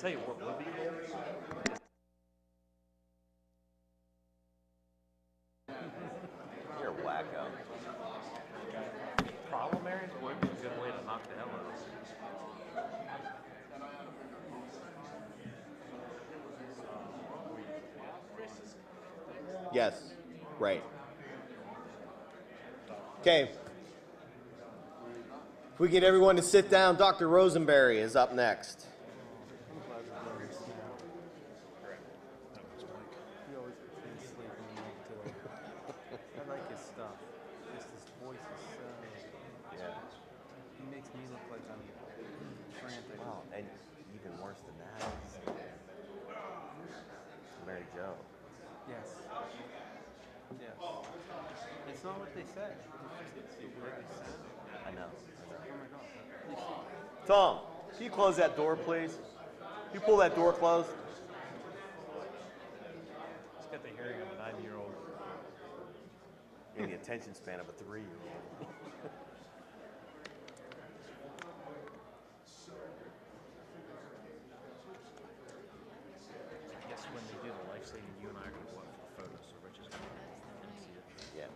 tell you what would be cool. You're a wacko. Problem areas would be a good way to knock the hell out of it. Yes, right. Okay. If we get everyone to sit down, Dr. Rosenberry is up next. He always pretends to sleep when I'm too. I like his stuff. Just his voice is so... Yeah. He makes me look like I'm frantic. Wow, and even worse than that is Mary Jo. Yes. Yes. It's not what they say. It's the way they sound. I know. Oh my God. Tom, can you close that door, please? Can you pull that door closed? He's got the hearing of a 9-year-old. And the attention span of a 3-year-old. I guess when they do the life-saving, you and I are going to go up for photos, so Rich is going to see it. Yeah.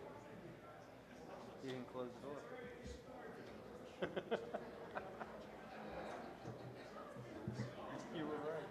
You didn't close the door. You were right.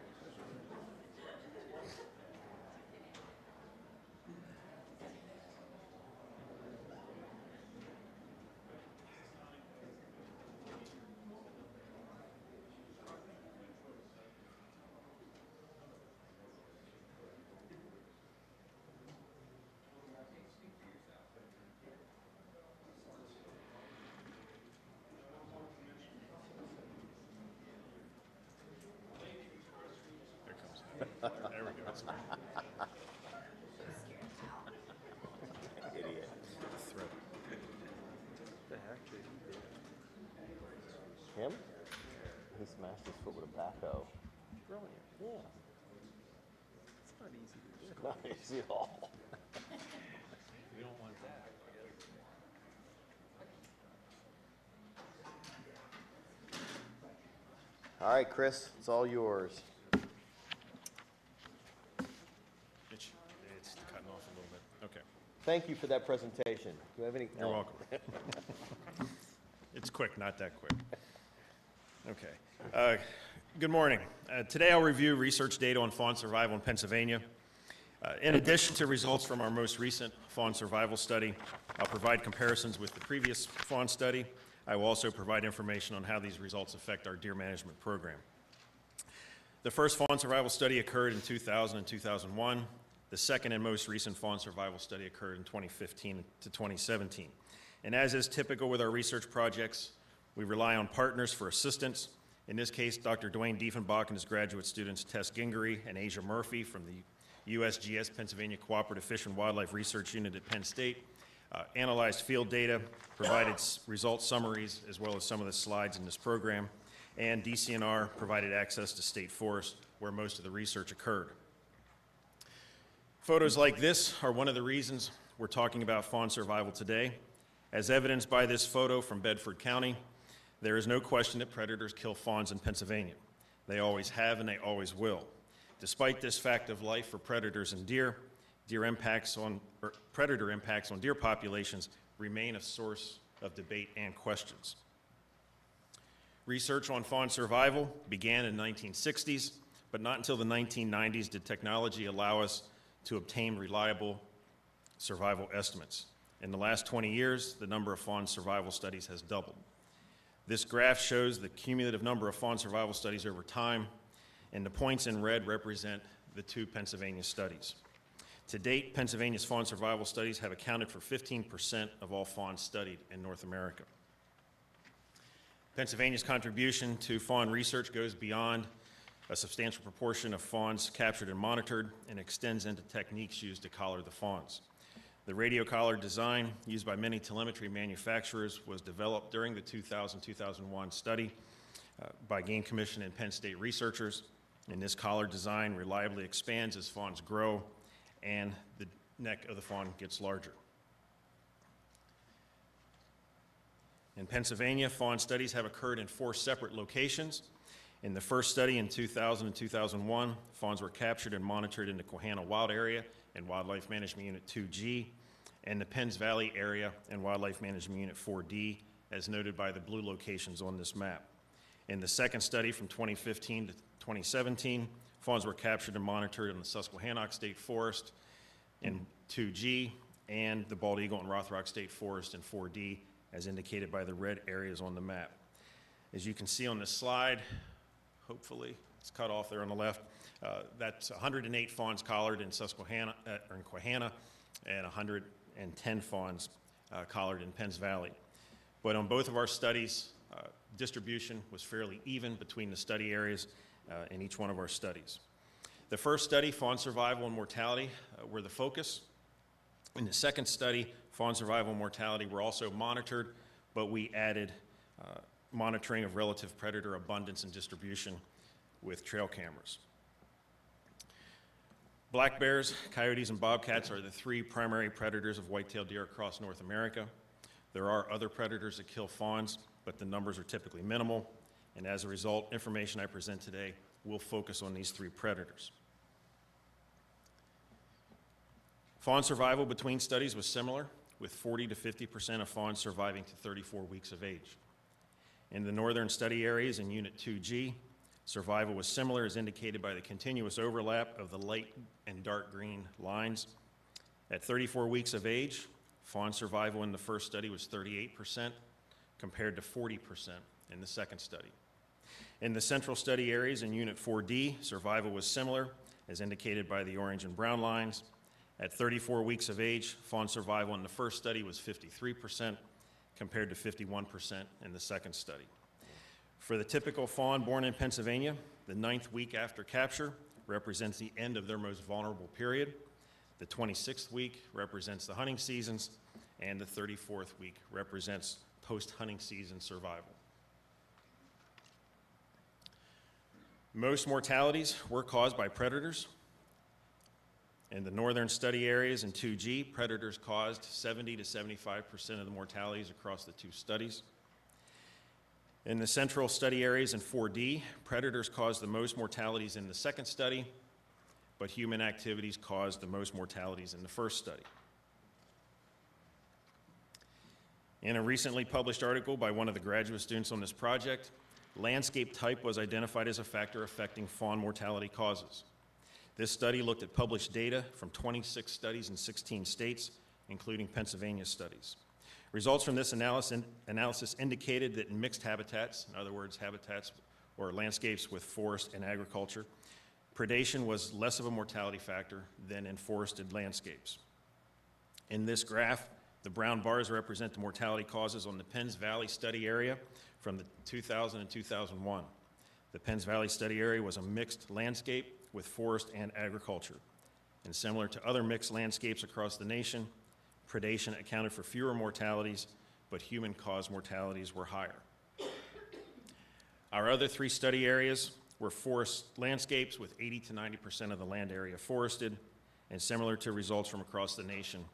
There we go. That's Idiot. threat. The heck, dude? Him? He smashed his foot with a backhoe. Brilliant. Yeah. It's not easy to do. Not easy at all. You don't want that. All right, Chris, it's all yours. It's cutting off a little bit. Okay. Thank you for that presentation. Do you have any? You're welcome. It's quick, not that quick. Okay. Good morning. Today I'll review research data on fawn survival in Pennsylvania. In addition to results from our most recent fawn survival study, I'll provide comparisons with the previous fawn study. I will also provide information on how these results affect our deer management program. The first fawn survival study occurred in 2000 and 2001. The second and most recent fawn survival study occurred in 2015 to 2017. And as is typical with our research projects, we rely on partners for assistance. In this case, Dr. Dwayne Diefenbach and his graduate students Tess Gingery and Asia Murphy from the USGS Pennsylvania Cooperative Fish and Wildlife Research Unit at Penn State analyzed field data, provided result summaries, as well as some of the slides in this program, and DCNR provided access to state forests where most of the research occurred. Photos like this are one of the reasons we're talking about fawn survival today. As evidenced by this photo from Bedford County, there is no question that predators kill fawns in Pennsylvania. They always have and they always will. Despite this fact of life for predators and deer, predator impacts on deer populations remain a source of debate and questions. Research on fawn survival began in the 1960s, but not until the 1990s did technology allow us to obtain reliable survival estimates. In the last 20 years, the number of fawn survival studies has doubled. This graph shows the cumulative number of fawn survival studies over time, and the points in red represent the 2 Pennsylvania studies. To date, Pennsylvania's fawn survival studies have accounted for 15% of all fawns studied in North America. Pennsylvania's contribution to fawn research goes beyond a substantial proportion of fawns captured and monitored and extends into techniques used to collar the fawns. The radio collar design used by many telemetry manufacturers was developed during the 2000-2001 study by Game Commission and Penn State researchers. And this collar design reliably expands as fawns grow and the neck of the fawn gets larger. In Pennsylvania, fawn studies have occurred in 4 separate locations, In the first study in 2000 and 2001, fawns were captured and monitored in the Quahana Wild Area and Wildlife Management Unit 2G, and the Penns Valley Area and Wildlife Management Unit 4D, as noted by the blue locations on this map. In the second study from 2015 to 2017, fawns were captured and monitored in the Susquehannock State Forest in 2G and the Bald Eagle and Rothrock State Forest in 4D, as indicated by the red areas on the map. As you can see on this slide, hopefully it's cut off there on the left, that's 108 fawns collared in Susquehanna, or in Quahana, and 110 fawns collared in Penns Valley. But on both of our studies, distribution was fairly even between the study areas in each one of our studies. The first study, fawn survival and mortality, were the focus. In the second study, fawn survival and mortality were also monitored, but we added monitoring of relative predator abundance and distribution with trail cameras. Black bears, coyotes, and bobcats are the three primary predators of white-tailed deer across North America. There are other predators that kill fawns, but the numbers are typically minimal, and as a result, information I present today will focus on these three predators. Fawn survival between studies was similar, with 40 to 50% of fawns surviving to 34 weeks of age. In the northern study areas in Unit 2G, survival was similar, as indicated by the continuous overlap of the light and dark green lines. At 34 weeks of age, fawn survival in the first study was 38%, compared to 40% in the second study. In the central study areas in Unit 4D, survival was similar, as indicated by the orange and brown lines. At 34 weeks of age, fawn survival in the first study was 53%, compared to 51% in the second study. For the typical fawn born in Pennsylvania, the 9th week after capture represents the end of their most vulnerable period. The 26th week represents the hunting seasons, and the 34th week represents post-hunting season survival. Most mortalities were caused by predators. In the northern study areas in 2G, predators caused 70 to 75% of the mortalities across the two studies. In the central study areas in 4D, predators caused the most mortalities in the second study, but human activities caused the most mortalities in the first study. In a recently published article by one of the graduate students on this project, landscape type was identified as a factor affecting fawn mortality causes. This study looked at published data from 26 studies in 16 states, including Pennsylvania studies. Results from this analysis indicated that in mixed habitats, in other words, habitats or landscapes with forest and agriculture, predation was less of a mortality factor than in forested landscapes. In this graph, the brown bars represent the mortality causes on the Penns Valley study area from the 2000 and 2001. The Penns Valley study area was a mixed landscape with forest and agriculture. And similar to other mixed landscapes across the nation, predation accounted for fewer mortalities, but human-caused mortalities were higher. Our other three study areas were forest landscapes with 80 to 90% of the land area forested, and similar to results from across the nation,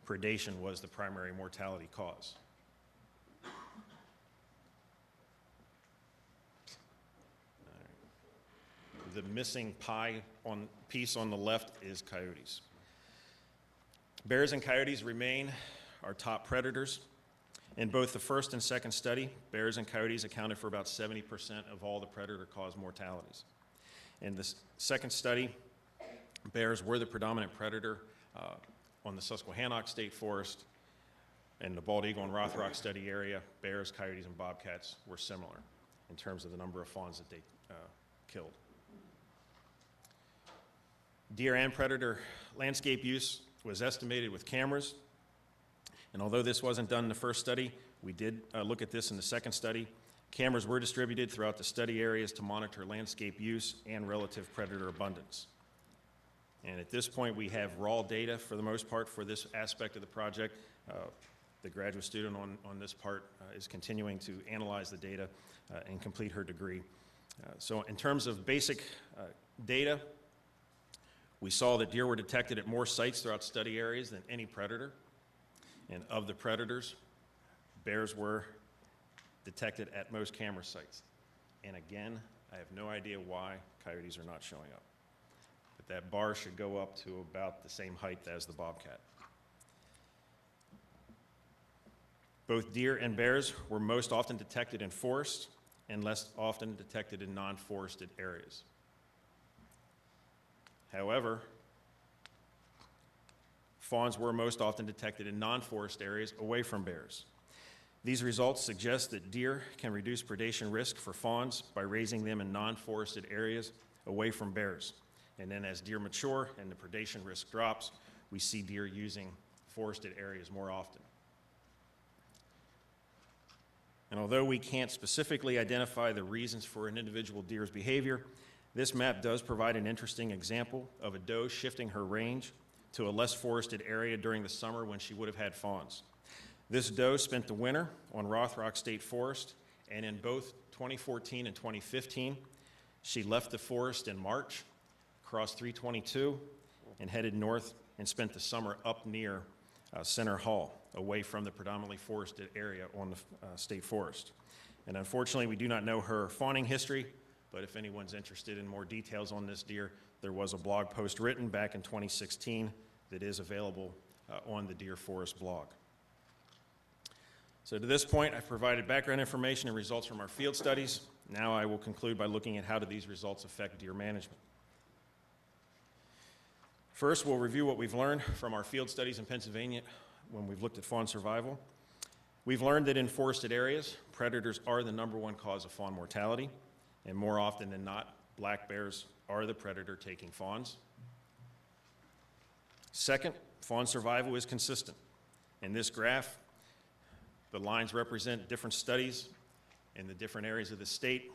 predation was the primary mortality cause. The missing pie piece on the left is coyotes. Bears and coyotes remain our top predators. In both the first and second study, bears and coyotes accounted for about 70% of all the predator-caused mortalities. In the second study, bears were the predominant predator on the Susquehannock State Forest. In the Bald Eagle and Rothrock study area, bears, coyotes, and bobcats were similar in terms of the number of fawns that they killed. Deer and predator landscape use was estimated with cameras, and although this wasn't done in the first study, we did look at this in the second study. Cameras were distributed throughout the study areas to monitor landscape use and relative predator abundance. And at this point, we have raw data for the most part for this aspect of the project. The graduate student on this part is continuing to analyze the data and complete her degree. So in terms of basic data, we saw that deer were detected at more sites throughout study areas than any predator. And of the predators, bears were detected at most camera sites. And again, I have no idea why coyotes are not showing up. But that bar should go up to about the same height as the bobcat. Both deer and bears were most often detected in forests and less often detected in non-forested areas. However, fawns were most often detected in non-forest areas away from bears. These results suggest that deer can reduce predation risk for fawns by raising them in non-forested areas away from bears. And then as deer mature and the predation risk drops, we see deer using forested areas more often. And although we can't specifically identify the reasons for an individual deer's behavior, this map does provide an interesting example of a doe shifting her range to a less forested area during the summer when she would have had fawns. This doe spent the winter on Rothrock State Forest, and in both 2014 and 2015, she left the forest in March, crossed 322, and headed north and spent the summer up near Center Hall, away from the predominantly forested area on the state forest. And unfortunately, we do not know her fawning history, but if anyone's interested in more details on this deer, there was a blog post written back in 2016 that is available on the Deer Forest blog. So to this point, I've provided background information and results from our field studies. Now I will conclude by looking at how do these results affect deer management. First, we'll review what we've learned from our field studies in Pennsylvania when we've looked at fawn survival. We've learned that in forested areas, predators are the #1 cause of fawn mortality, and more often than not, black bears are the predator taking fawns. Second, fawn survival is consistent. In this graph, the lines represent different studies in the different areas of the state,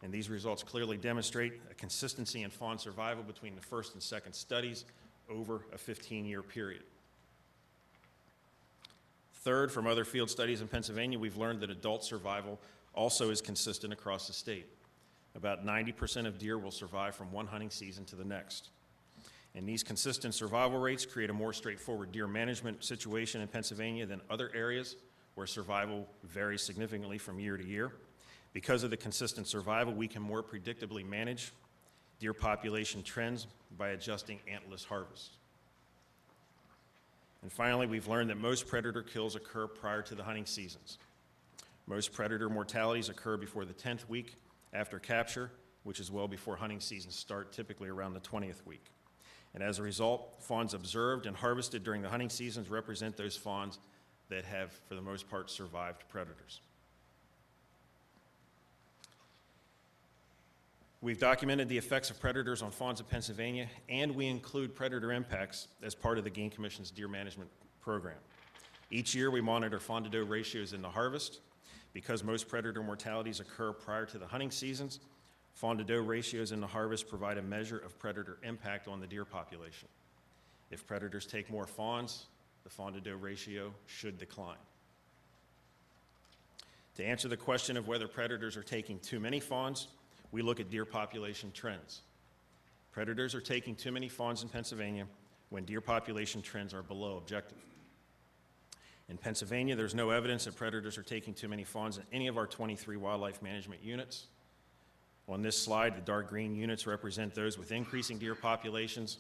and these results clearly demonstrate a consistency in fawn survival between the first and second studies over a 15-year period. Third, from other field studies in Pennsylvania, we've learned that adult survival also is consistent across the state. About 90% of deer will survive from one hunting season to the next. And these consistent survival rates create a more straightforward deer management situation in Pennsylvania than other areas where survival varies significantly from year to year. Because of the consistent survival, we can more predictably manage deer population trends by adjusting antlerless harvest. And finally, we've learned that most predator kills occur prior to the hunting seasons. Most predator mortalities occur before the 10th week after capture, which is well before hunting seasons start, typically around the 20th week. And as a result, fawns observed and harvested during the hunting seasons represent those fawns that have, for the most part, survived predators. We've documented the effects of predators on fawns in Pennsylvania, and we include predator impacts as part of the Game Commission's deer management program. Each year, we monitor fawn-to-doe ratios in the harvest. Because most predator mortalities occur prior to the hunting seasons, fawn-to-doe ratios in the harvest provide a measure of predator impact on the deer population. If predators take more fawns, the fawn-to-doe ratio should decline. To answer the question of whether predators are taking too many fawns, we look at deer population trends. Predators are taking too many fawns in Pennsylvania when deer population trends are below objective. In Pennsylvania, there's no evidence that predators are taking too many fawns in any of our 23 wildlife management units. On this slide, the dark green units represent those with increasing deer populations.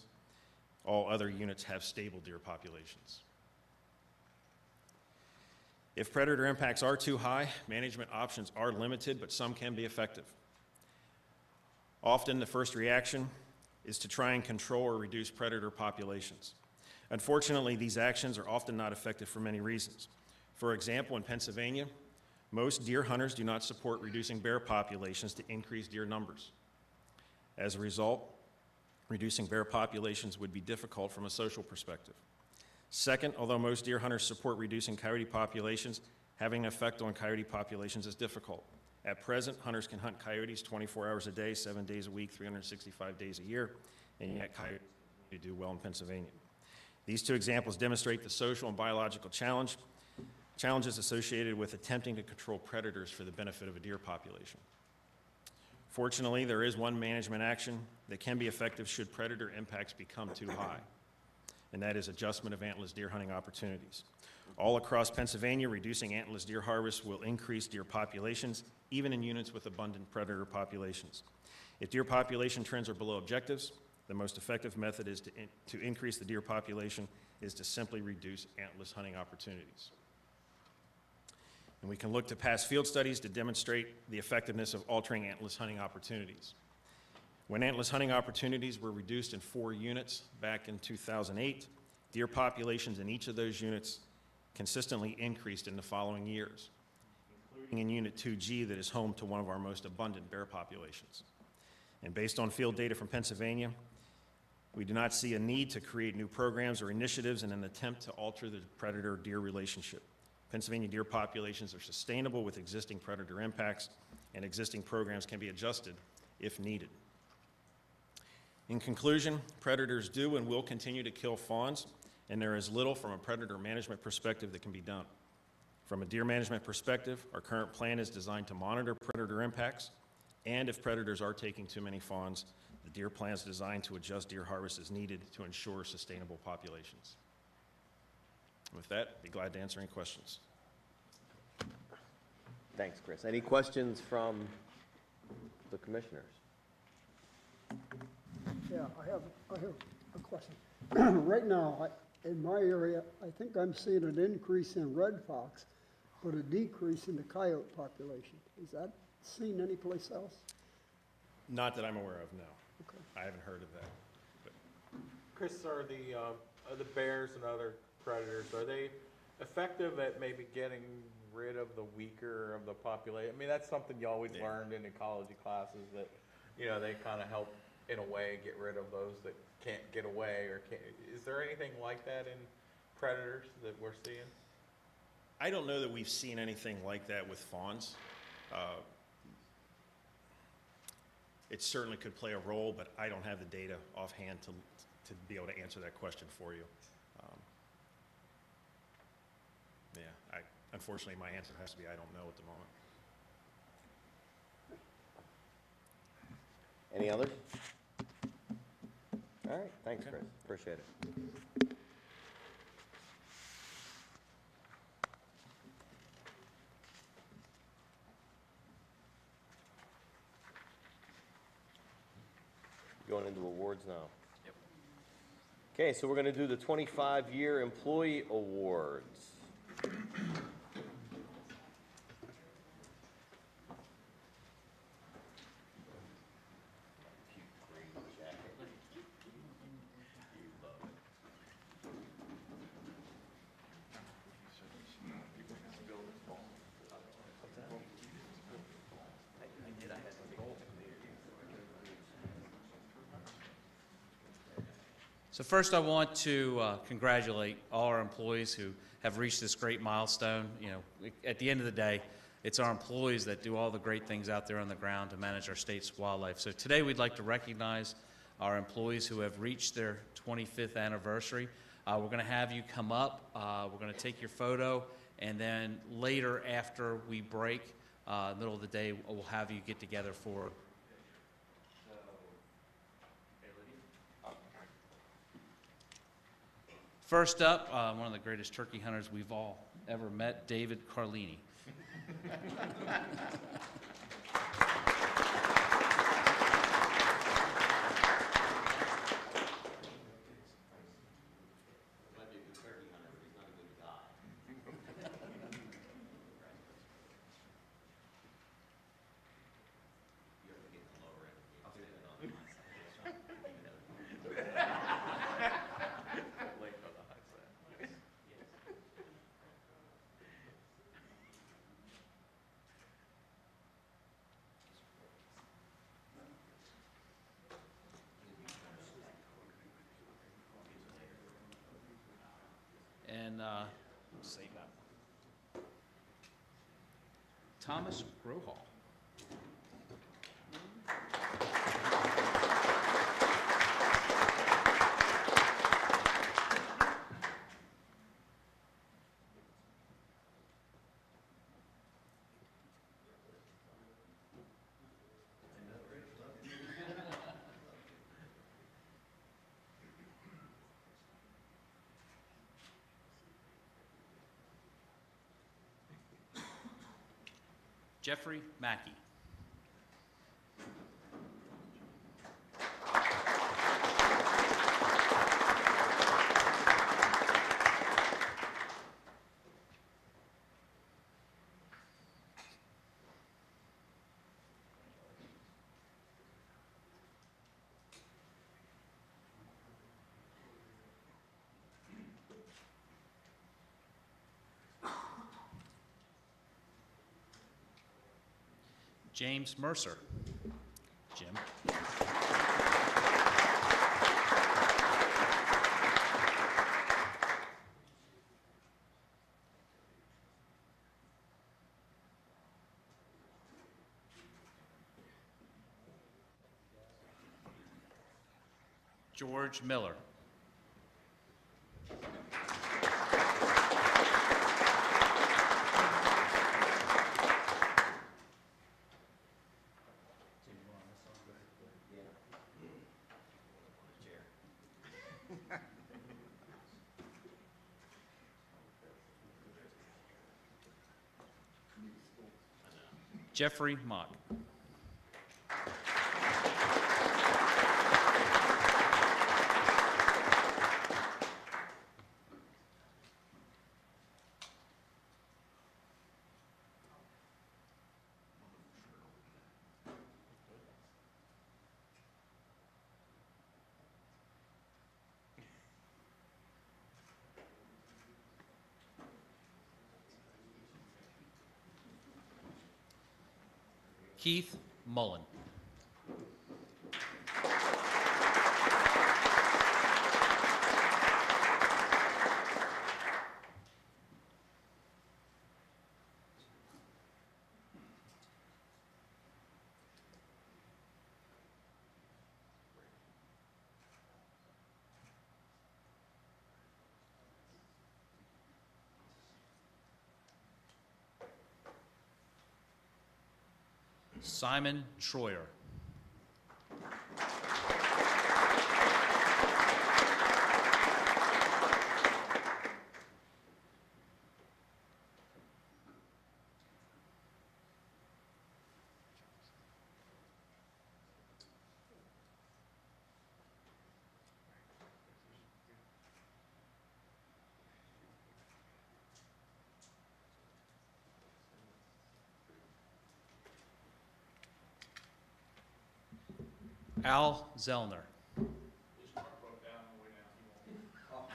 All other units have stable deer populations. If predator impacts are too high, management options are limited, but some can be effective. Often, the first reaction is to try and control or reduce predator populations. Unfortunately, these actions are often not effective for many reasons. For example, in Pennsylvania, most deer hunters do not support reducing bear populations to increase deer numbers. As a result, reducing bear populations would be difficult from a social perspective. Second, although most deer hunters support reducing coyote populations, having an effect on coyote populations is difficult. At present, hunters can hunt coyotes 24 hours a day, 7 days a week, 365 days a year, and yet coyotes do well in Pennsylvania. These two examples demonstrate the social and biological challenges associated with attempting to control predators for the benefit of a deer population. Fortunately, there is one management action that can be effective should predator impacts become too high, and that is adjustment of antlerless deer hunting opportunities. All across Pennsylvania, reducing antlerless deer harvest will increase deer populations, even in units with abundant predator populations. If deer population trends are below objectives, the most effective method is to increase the deer population is to simply reduce antlerless hunting opportunities. And we can look to past field studies to demonstrate the effectiveness of altering antlerless hunting opportunities. When antlerless hunting opportunities were reduced in 4 units back in 2008, deer populations in each of those units consistently increased in the following years, including in Unit 2G that is home to one of our most abundant bear populations. And based on field data from Pennsylvania, we do not see a need to create new programs or initiatives in an attempt to alter the predator-deer relationship. Pennsylvania deer populations are sustainable with existing predator impacts, and existing programs can be adjusted if needed. In conclusion, predators do and will continue to kill fawns, and there is little from a predator management perspective that can be done. From a deer management perspective, our current plan is designed to monitor predator impacts, and if predators are taking too many fawns, the deer plan is designed to adjust deer harvest as needed to ensure sustainable populations. With that, I'd be glad to answer any questions. Thanks, Chris. Any questions from the commissioners? Yeah, I have a question. Right now, in my area, I think I'm seeing an increase in red fox, but a decrease in the coyote population. Is that seen anyplace else? Not that I'm aware of, no. Okay. I haven't heard of that. But Chris, are the bears and other predators, are they effective at maybe getting rid of the weaker of the population? I mean, that's something you always learned in ecology classes, that, you know, they kind of help in a way get rid of those that can't get away or can't. Is there anything like that in predators that we're seeing? I don't know that we've seen anything like that with fawns. It certainly could play a role, but I don't have the data offhand to be able to answer that question for you. Unfortunately, my answer has to be I don't know at the moment. Any others? All right, thanks, Chris. Appreciate it. Going into awards now. Yep. Okay, so we're going to do the 25-year employee awards. So first I want to congratulate all our employees who have reached this great milestone. You know, at the end of the day, it's our employees that do all the great things out there on the ground to manage our state's wildlife. So today we'd like to recognize our employees who have reached their 25th anniversary. We're going to have you come up, we're going to take your photo, and then later after we break, middle of the day, we'll have you get together for first up, one of the greatest turkey hunters we've all ever met, David Carlini. And save that. Thomas Grohall. Jeffrey Mackey. James Mercer. Jim. George Miller. Jeffrey Mock. Keith Mullen. Simon Troyer. Al Zellner.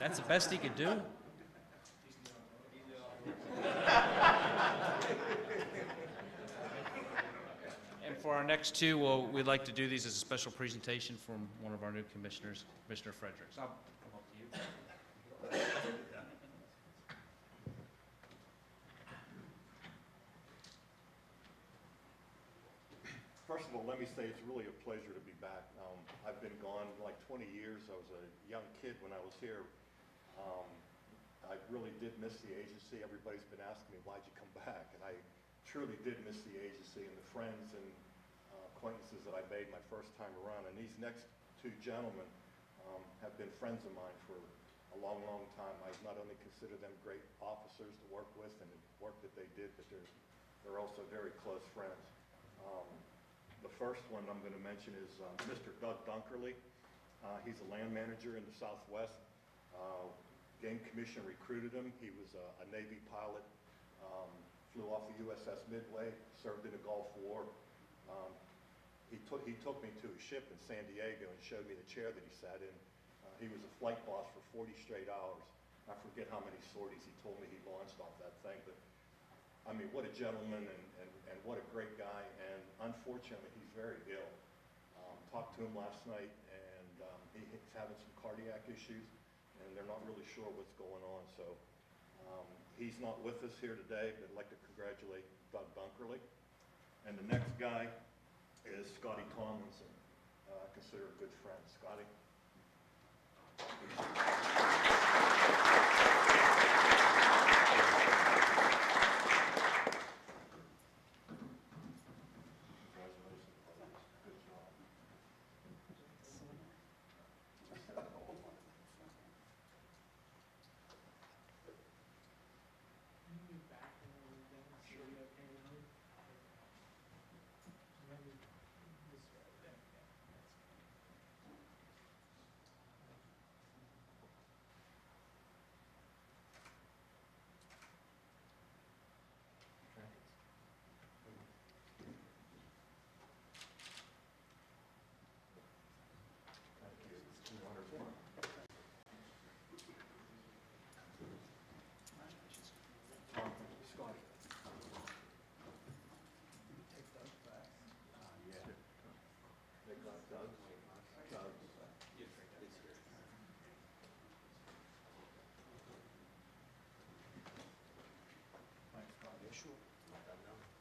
That's the best he could do? And for our next two, we'd like to do these as a special presentation from one of our new commissioners, Commissioner Fredericks. I'll come up to you. First of all, let me say it's really a pleasure to be back. I've been gone like 20 years. I was a young kid when I was here. I really did miss the agency. Everybody's been asking me, why'd you come back? And I truly did miss the agency and the friends and acquaintances that I made my first time around. And these next two gentlemen have been friends of mine for a long, long time. I not only consider them great officers to work with and the work that they did, but they're also very close friends. The first one I'm going to mention is Mr. Doug Dunkerley. He's a land manager in the Southwest. Game Commission recruited him. He was a Navy pilot, flew off the USS Midway, served in the Gulf War. He took me to his ship in San Diego and showed me the chair that he sat in. He was a flight boss for 40 straight hours. I forget how many sorties he told me he launched off that thing, but I mean, what a gentleman and what a great guy, and unfortunately, he's very ill. Talked to him last night, and he's having some cardiac issues, and they're not really sure what's going on, so he's not with us here today, but I'd like to congratulate Doug Dunkerley. And the next guy is Scotty Tomlinson, I consider a good friend. Scotty?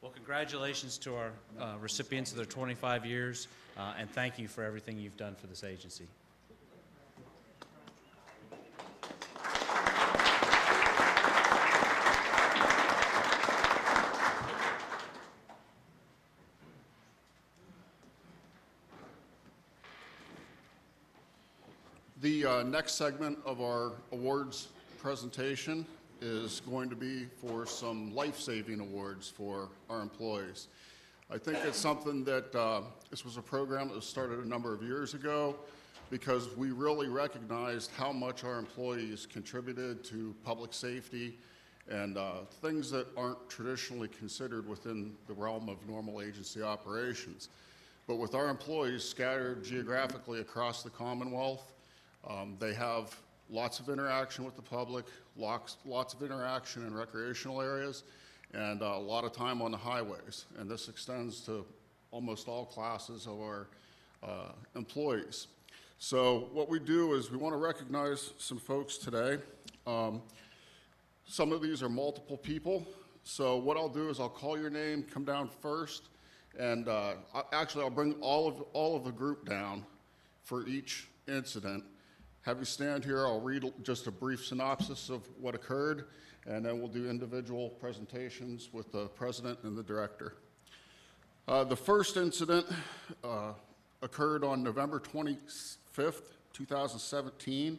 Well, congratulations to our recipients of their 25 years, and thank you for everything you've done for this agency. The next segment of our awards presentation is going to be for some life-saving awards for our employees. I think it's something that this was a program that was started a number of years ago because we really recognized how much our employees contributed to public safety and things that aren't traditionally considered within the realm of normal agency operations. But with our employees scattered geographically across the Commonwealth, they have lots of interaction with the public, lots of interaction in recreational areas, and a lot of time on the highways. And this extends to almost all classes of our employees. So what we do is we want to recognize some folks today. Some of these are multiple people. So what I'll do is I'll call your name, come down first, and actually I'll bring all of the group down for each incident. Have you stand here, I'll read just a brief synopsis of what occurred, and then we'll do individual presentations with the president and the director. The first incident occurred on November 25th, 2017.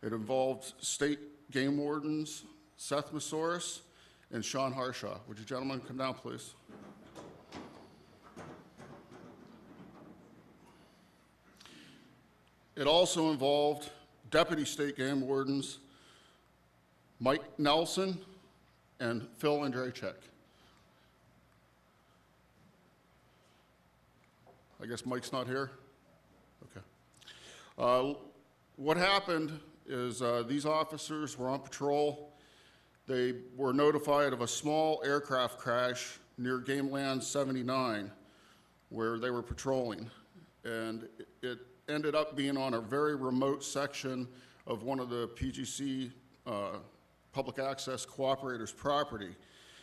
It involved state game wardens Seth Masoris and Sean Harshaw. Would you gentlemen come down, please? It also involved Deputy State Game Wardens Mike Nelson and Phil Andrachek. I guess Mike's not here? Okay. What happened is these officers were on patrol. They were notified of a small aircraft crash near Game Land 79 where they were patrolling. And it ended up being on a very remote section of one of the PGC public access cooperators' property.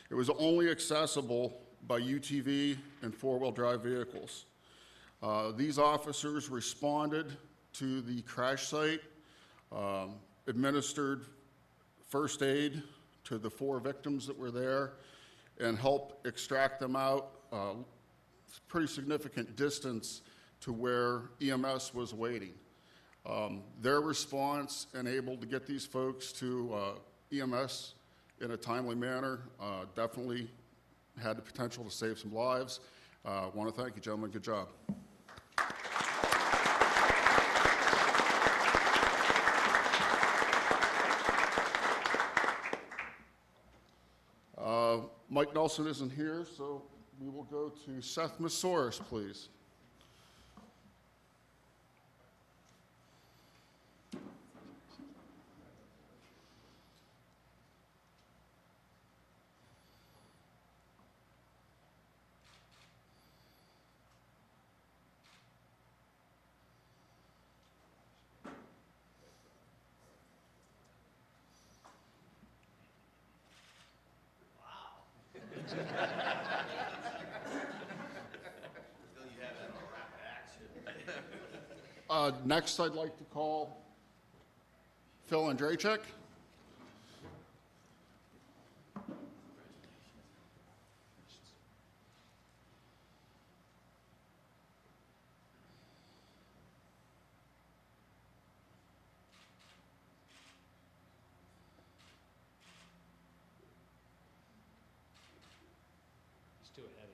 It was only accessible by UTV and four-wheel drive vehicles. These officers responded to the crash site, administered first aid to the 4 victims that were there, and helped extract them out pretty significant distance to where EMS was waiting. Their response enabled to get these folks to EMS in a timely manner definitely had the potential to save some lives. I want to thank you, gentlemen. Good job. Mike Nelson isn't here, so we will go to Seth Masoris, please. Next, I'd like to call Phil Andrachek. It's too heavy.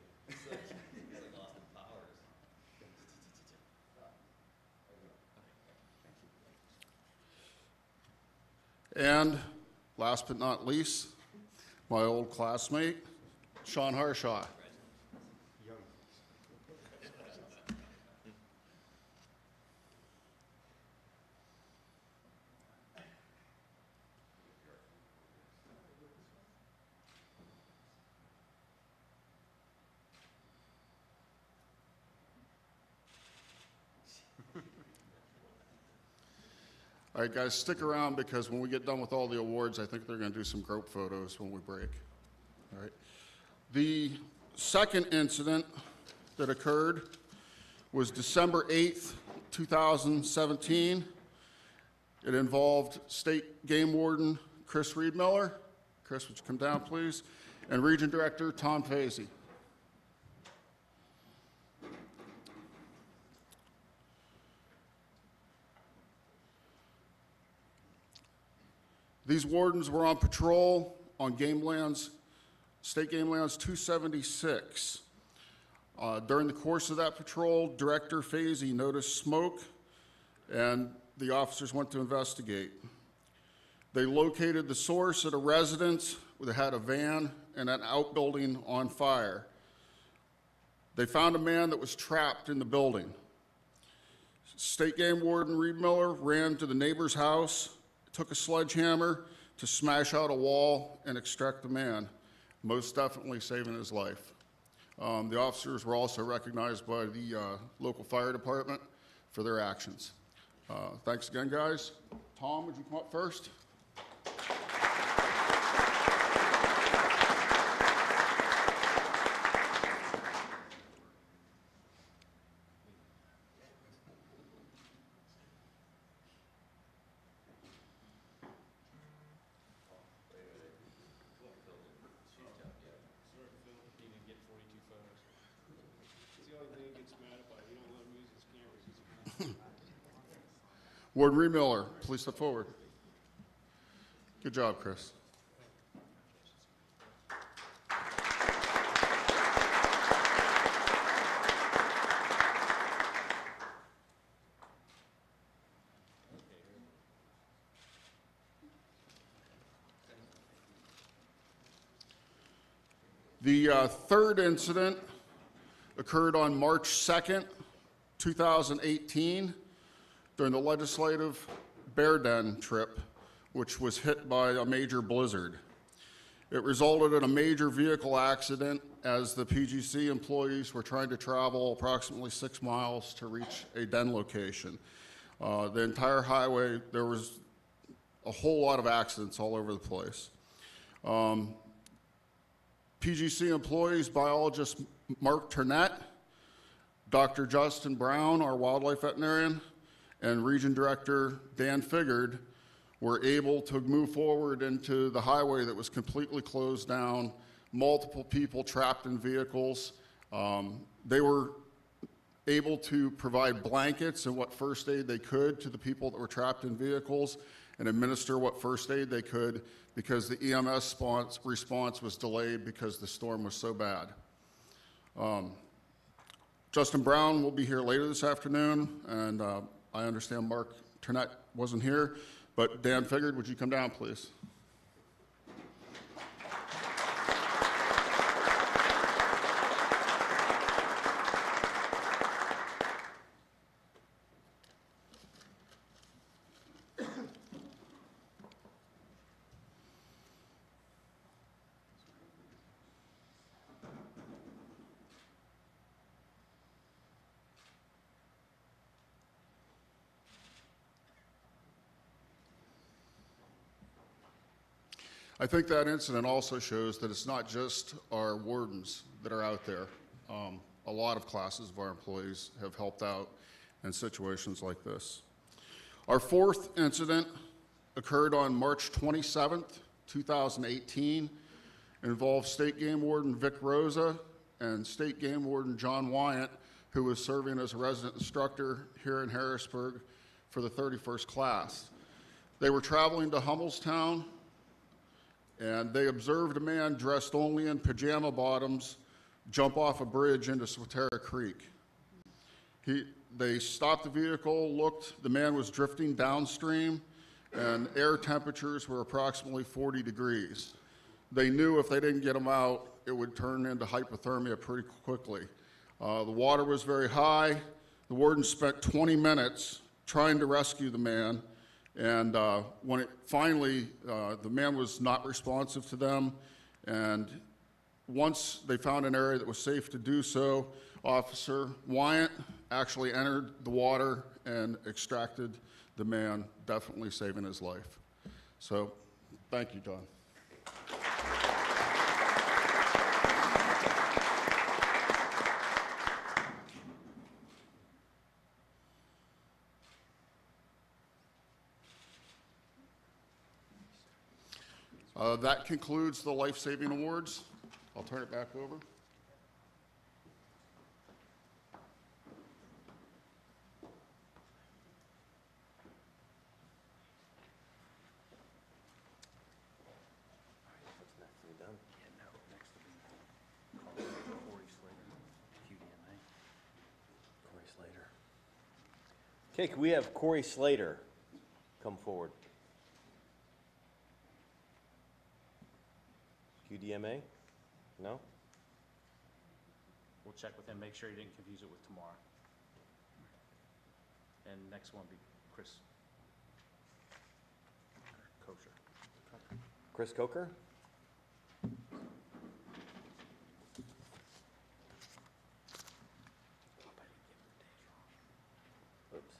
And last but not least, my old classmate, Sean Harshaw. All right, guys, stick around because when we get done with all the awards, I think they're going to do some group photos when we break. All right. The second incident that occurred was December 8th, 2017. It involved State Game Warden Chris Reedmiller. Chris, would you come down, please? And Region Director Tom Fazy. These wardens were on patrol on State Game Lands 276. During the course of that patrol, Director Fazy noticed smoke, and the officers went to investigate. They located the source at a residence that had a van and an outbuilding on fire. They found a man that was trapped in the building. State Game Warden Reedmiller ran to the neighbor's house, took a sledgehammer to smash out a wall and extract the man, most definitely saving his life. The officers were also recognized by the local fire department for their actions. Thanks again, guys. Tom, would you come up first? Warden Reedmiller, please step forward. Good job, Chris. The third incident occurred on March 2nd, 2018. During the legislative bear den trip, which was hit by a major blizzard. It resulted in a major vehicle accident as the PGC employees were trying to travel approximately 6 miles to reach a den location. The entire highway, there was a whole lot of accidents all over the place. PGC employees, biologist Mark Turnett, Dr. Justin Brown, our wildlife veterinarian, and Region Director Dan Figured were able to move forward into the highway that was completely closed down, multiple people trapped in vehicles. They were able to provide blankets and what first aid they could to the people that were trapped in vehicles and administer what first aid they could because the EMS response was delayed because the storm was so bad. Justin Brown will be here later this afternoon, and I understand Mark Turnett wasn't here, but Dan Figured, would you come down, please? I think that incident also shows that it's not just our wardens that are out there. A lot of classes of our employees have helped out in situations like this. Our fourth incident occurred on March 27th, 2018. It involved State Game Warden Vic Rosa and State Game Warden John Wyatt, who was serving as a resident instructor here in Harrisburg for the 31st class. They were traveling to Hummelstown, and they observed a man dressed only in pajama bottoms jump off a bridge into Swatara Creek. They stopped the vehicle, looked, the man was drifting downstream, and air temperatures were approximately 40 degrees. They knew if they didn't get him out, it would turn into hypothermia pretty quickly. The water was very high. The warden spent 20 minutes trying to rescue the man. And when it finally, the man was not responsive to them, and once they found an area that was safe to do so, Officer Wyatt actually entered the water and extracted the man, definitely saving his life. So, thank you, John. that concludes the life-saving awards. I'll turn it back over. Okay, can we have Corey Slater come forward? QDMA? No? We'll check with him, make sure he didn't confuse it with tomorrow. And next one will be Chris Kosher. Chris Coker? Oops.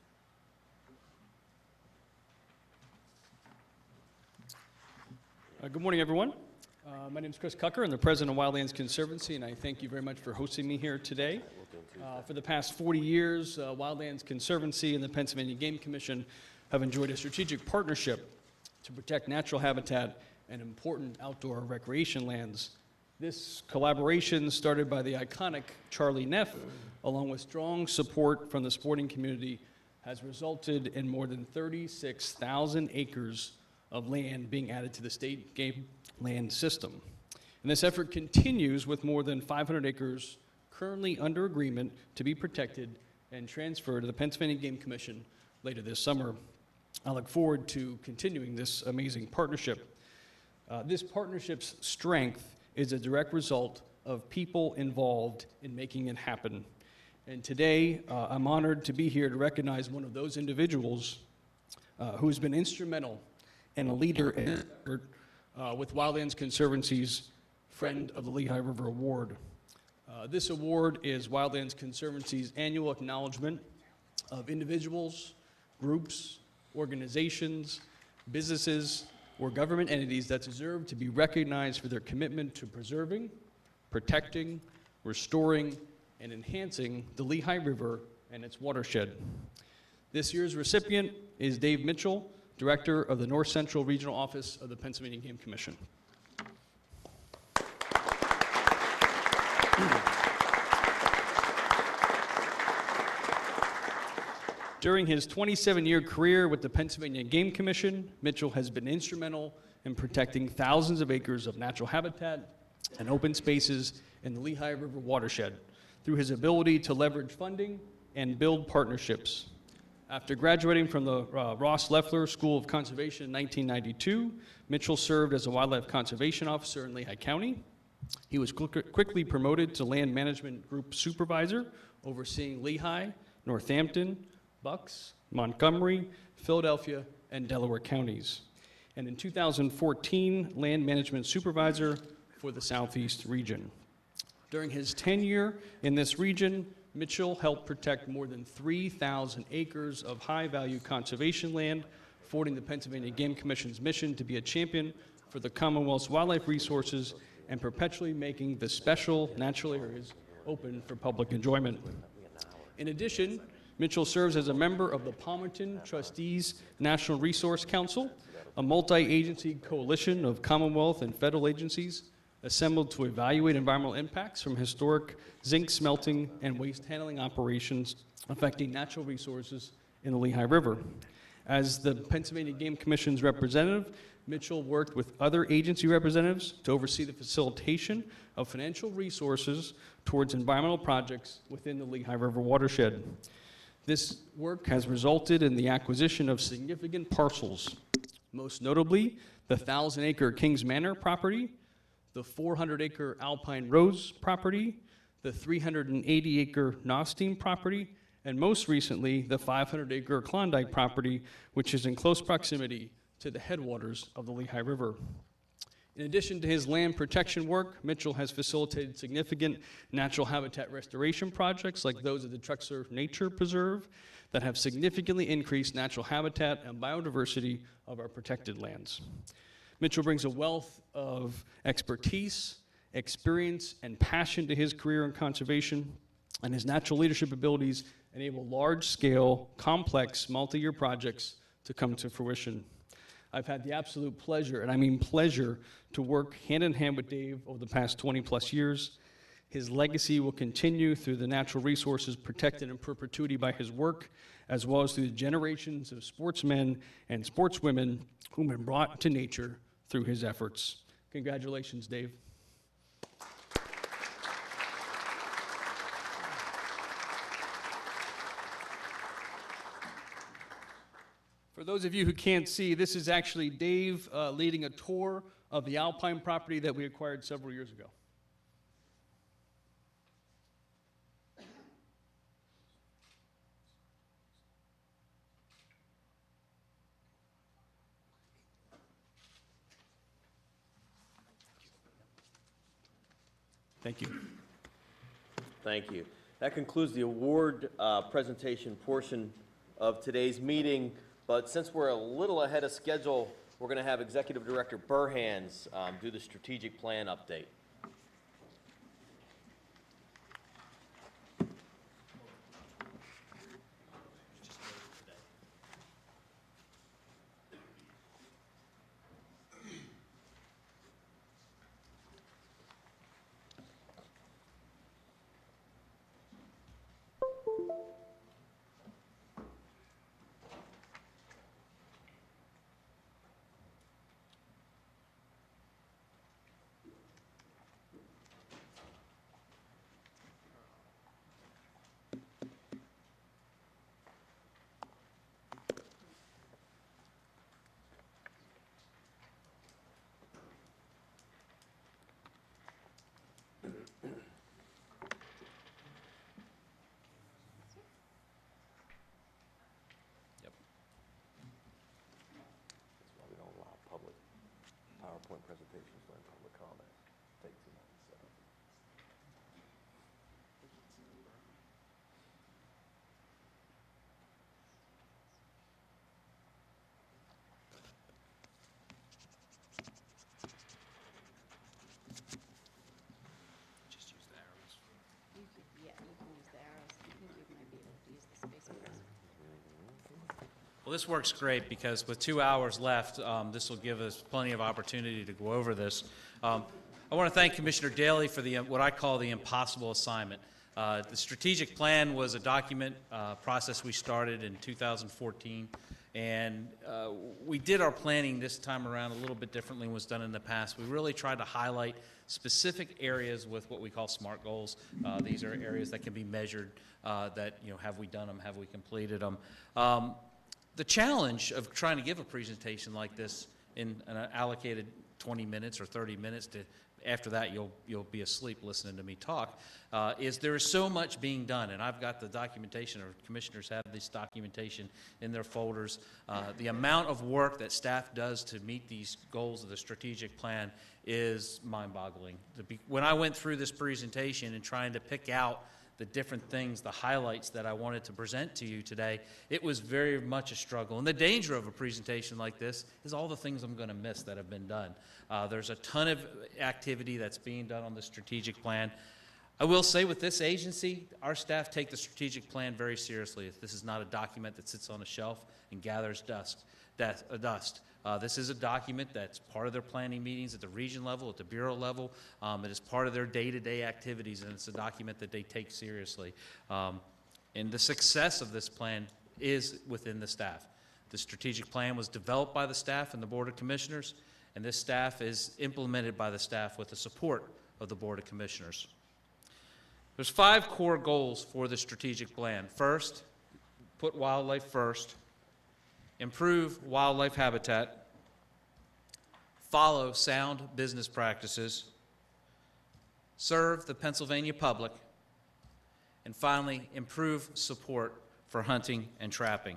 Good morning, everyone. My name is Chris Cucker. I'm the president of Wildlands Conservancy, and I thank you very much for hosting me here today. For the past 40 years, Wildlands Conservancy and the Pennsylvania Game Commission have enjoyed a strategic partnership to protect natural habitat and important outdoor recreation lands. This collaboration, started by the iconic Charlie Neff, along with strong support from the sporting community, has resulted in more than 36,000 acres of land being added to the state game land system. And this effort continues with more than 500 acres currently under agreement to be protected and transferred to the Pennsylvania Game Commission later this summer. I look forward to continuing this amazing partnership. This partnership's strength is a direct result of people involved in making it happen. And today, I'm honored to be here to recognize one of those individuals who has been instrumental and a leader in this effort with Wildlands Conservancy's Friend of the Lehigh River Award. This award is Wildlands Conservancy's annual acknowledgement of individuals, groups, organizations, businesses, or government entities that deserve to be recognized for their commitment to preserving, protecting, restoring, and enhancing the Lehigh River and its watershed. This year's recipient is Dave Mitchell, Director of the North Central Regional Office of the Pennsylvania Game Commission. During his 27-year career with the Pennsylvania Game Commission, Mitchell has been instrumental in protecting thousands of acres of natural habitat and open spaces in the Lehigh River watershed through his ability to leverage funding and build partnerships. After graduating from the Ross Leffler School of Conservation in 1992, Mitchell served as a wildlife conservation officer in Lehigh County. He was quickly promoted to land management group supervisor, overseeing Lehigh, Northampton, Bucks, Montgomery, Philadelphia, and Delaware counties. And in 2014, land management supervisor for the Southeast region. During his tenure in this region, Mitchell helped protect more than 3,000 acres of high-value conservation land, forwarding the Pennsylvania Game Commission's mission to be a champion for the Commonwealth's wildlife resources and perpetually making the special natural areas open for public enjoyment. In addition, Mitchell serves as a member of the Palmerton Trustees National Resource Council, a multi-agency coalition of Commonwealth and federal agencies assembled to evaluate environmental impacts from historic zinc smelting and waste handling operations affecting natural resources in the Lehigh River. As the Pennsylvania Game Commission's representative, Mitchell worked with other agency representatives to oversee the facilitation of financial resources towards environmental projects within the Lehigh River watershed. This work has resulted in the acquisition of significant parcels, most notably the 1,000-acre Kings Manor property, the 400-acre Alpine Rose property, the 380-acre Nostine property, and most recently, the 500-acre Klondike property, which is in close proximity to the headwaters of the Lehigh River. In addition to his land protection work, Mitchell has facilitated significant natural habitat restoration projects like those at the Truxer Nature Preserve that have significantly increased natural habitat and biodiversity of our protected lands. Mitchell brings a wealth of expertise, experience, and passion to his career in conservation, and his natural leadership abilities enable large-scale, complex, multi-year projects to come to fruition. I've had the absolute pleasure, and I mean pleasure, to work hand in hand with Dave over the past 20-plus years. His legacy will continue through the natural resources protected in perpetuity by his work, as well as through the generations of sportsmen and sportswomen whom have been brought to nature through his efforts. Congratulations, Dave. For those of you who can't see, this is actually Dave leading a tour of the Alpine property that we acquired several years ago. Thank you. Thank you. That concludes the award presentation portion of today's meeting. But since we're a little ahead of schedule, we're going to have Executive Director Burhans do the strategic plan update. PowerPoint presentations during public comment. Take 2 minutes. Just use the arrows. Yeah, you can use the arrows. I think you might be able to use the space bars. Well, this works great because with 2 hours left, this will give us plenty of opportunity to go over this. I want to thank Commissioner Daly for the what I call the impossible assignment. The strategic plan was a document process we started in 2014, and we did our planning this time around a little bit differently than was done in the past. We really tried to highlight specific areas with what we call SMART goals. These are areas that can be measured, that, you know, have we done them, have we completed them. The challenge of trying to give a presentation like this in an allocated 20 minutes or 30 minutes to after that you'll be asleep listening to me talk, is there is so much being done, and I've got the documentation, or commissioners have this documentation in their folders. The amount of work that staff does to meet these goals of the strategic plan is mind-boggling. When I went through this presentation and trying to pick out the different things, the highlights that I wanted to present to you today, it was very much a struggle. And the danger of a presentation like this is all the things I'm going to miss that have been done. There's a ton of activity that's being done on the strategic plan. I will say with this agency, our staff take the strategic plan very seriously. This is not a document that sits on a shelf and gathers dust. This is a document that's part of their planning meetings at the region level, at the bureau level. It is part of their day-to-day activities, and it's a document that they take seriously. And the success of this plan is within the staff. The strategic plan was developed by the staff and the Board of Commissioners, and this staff is implemented by the staff with the support of the Board of Commissioners. There's 5 core goals for the strategic plan. First, put wildlife first. Improve wildlife habitat, follow sound business practices, serve the Pennsylvania public, and finally, improve support for hunting and trapping.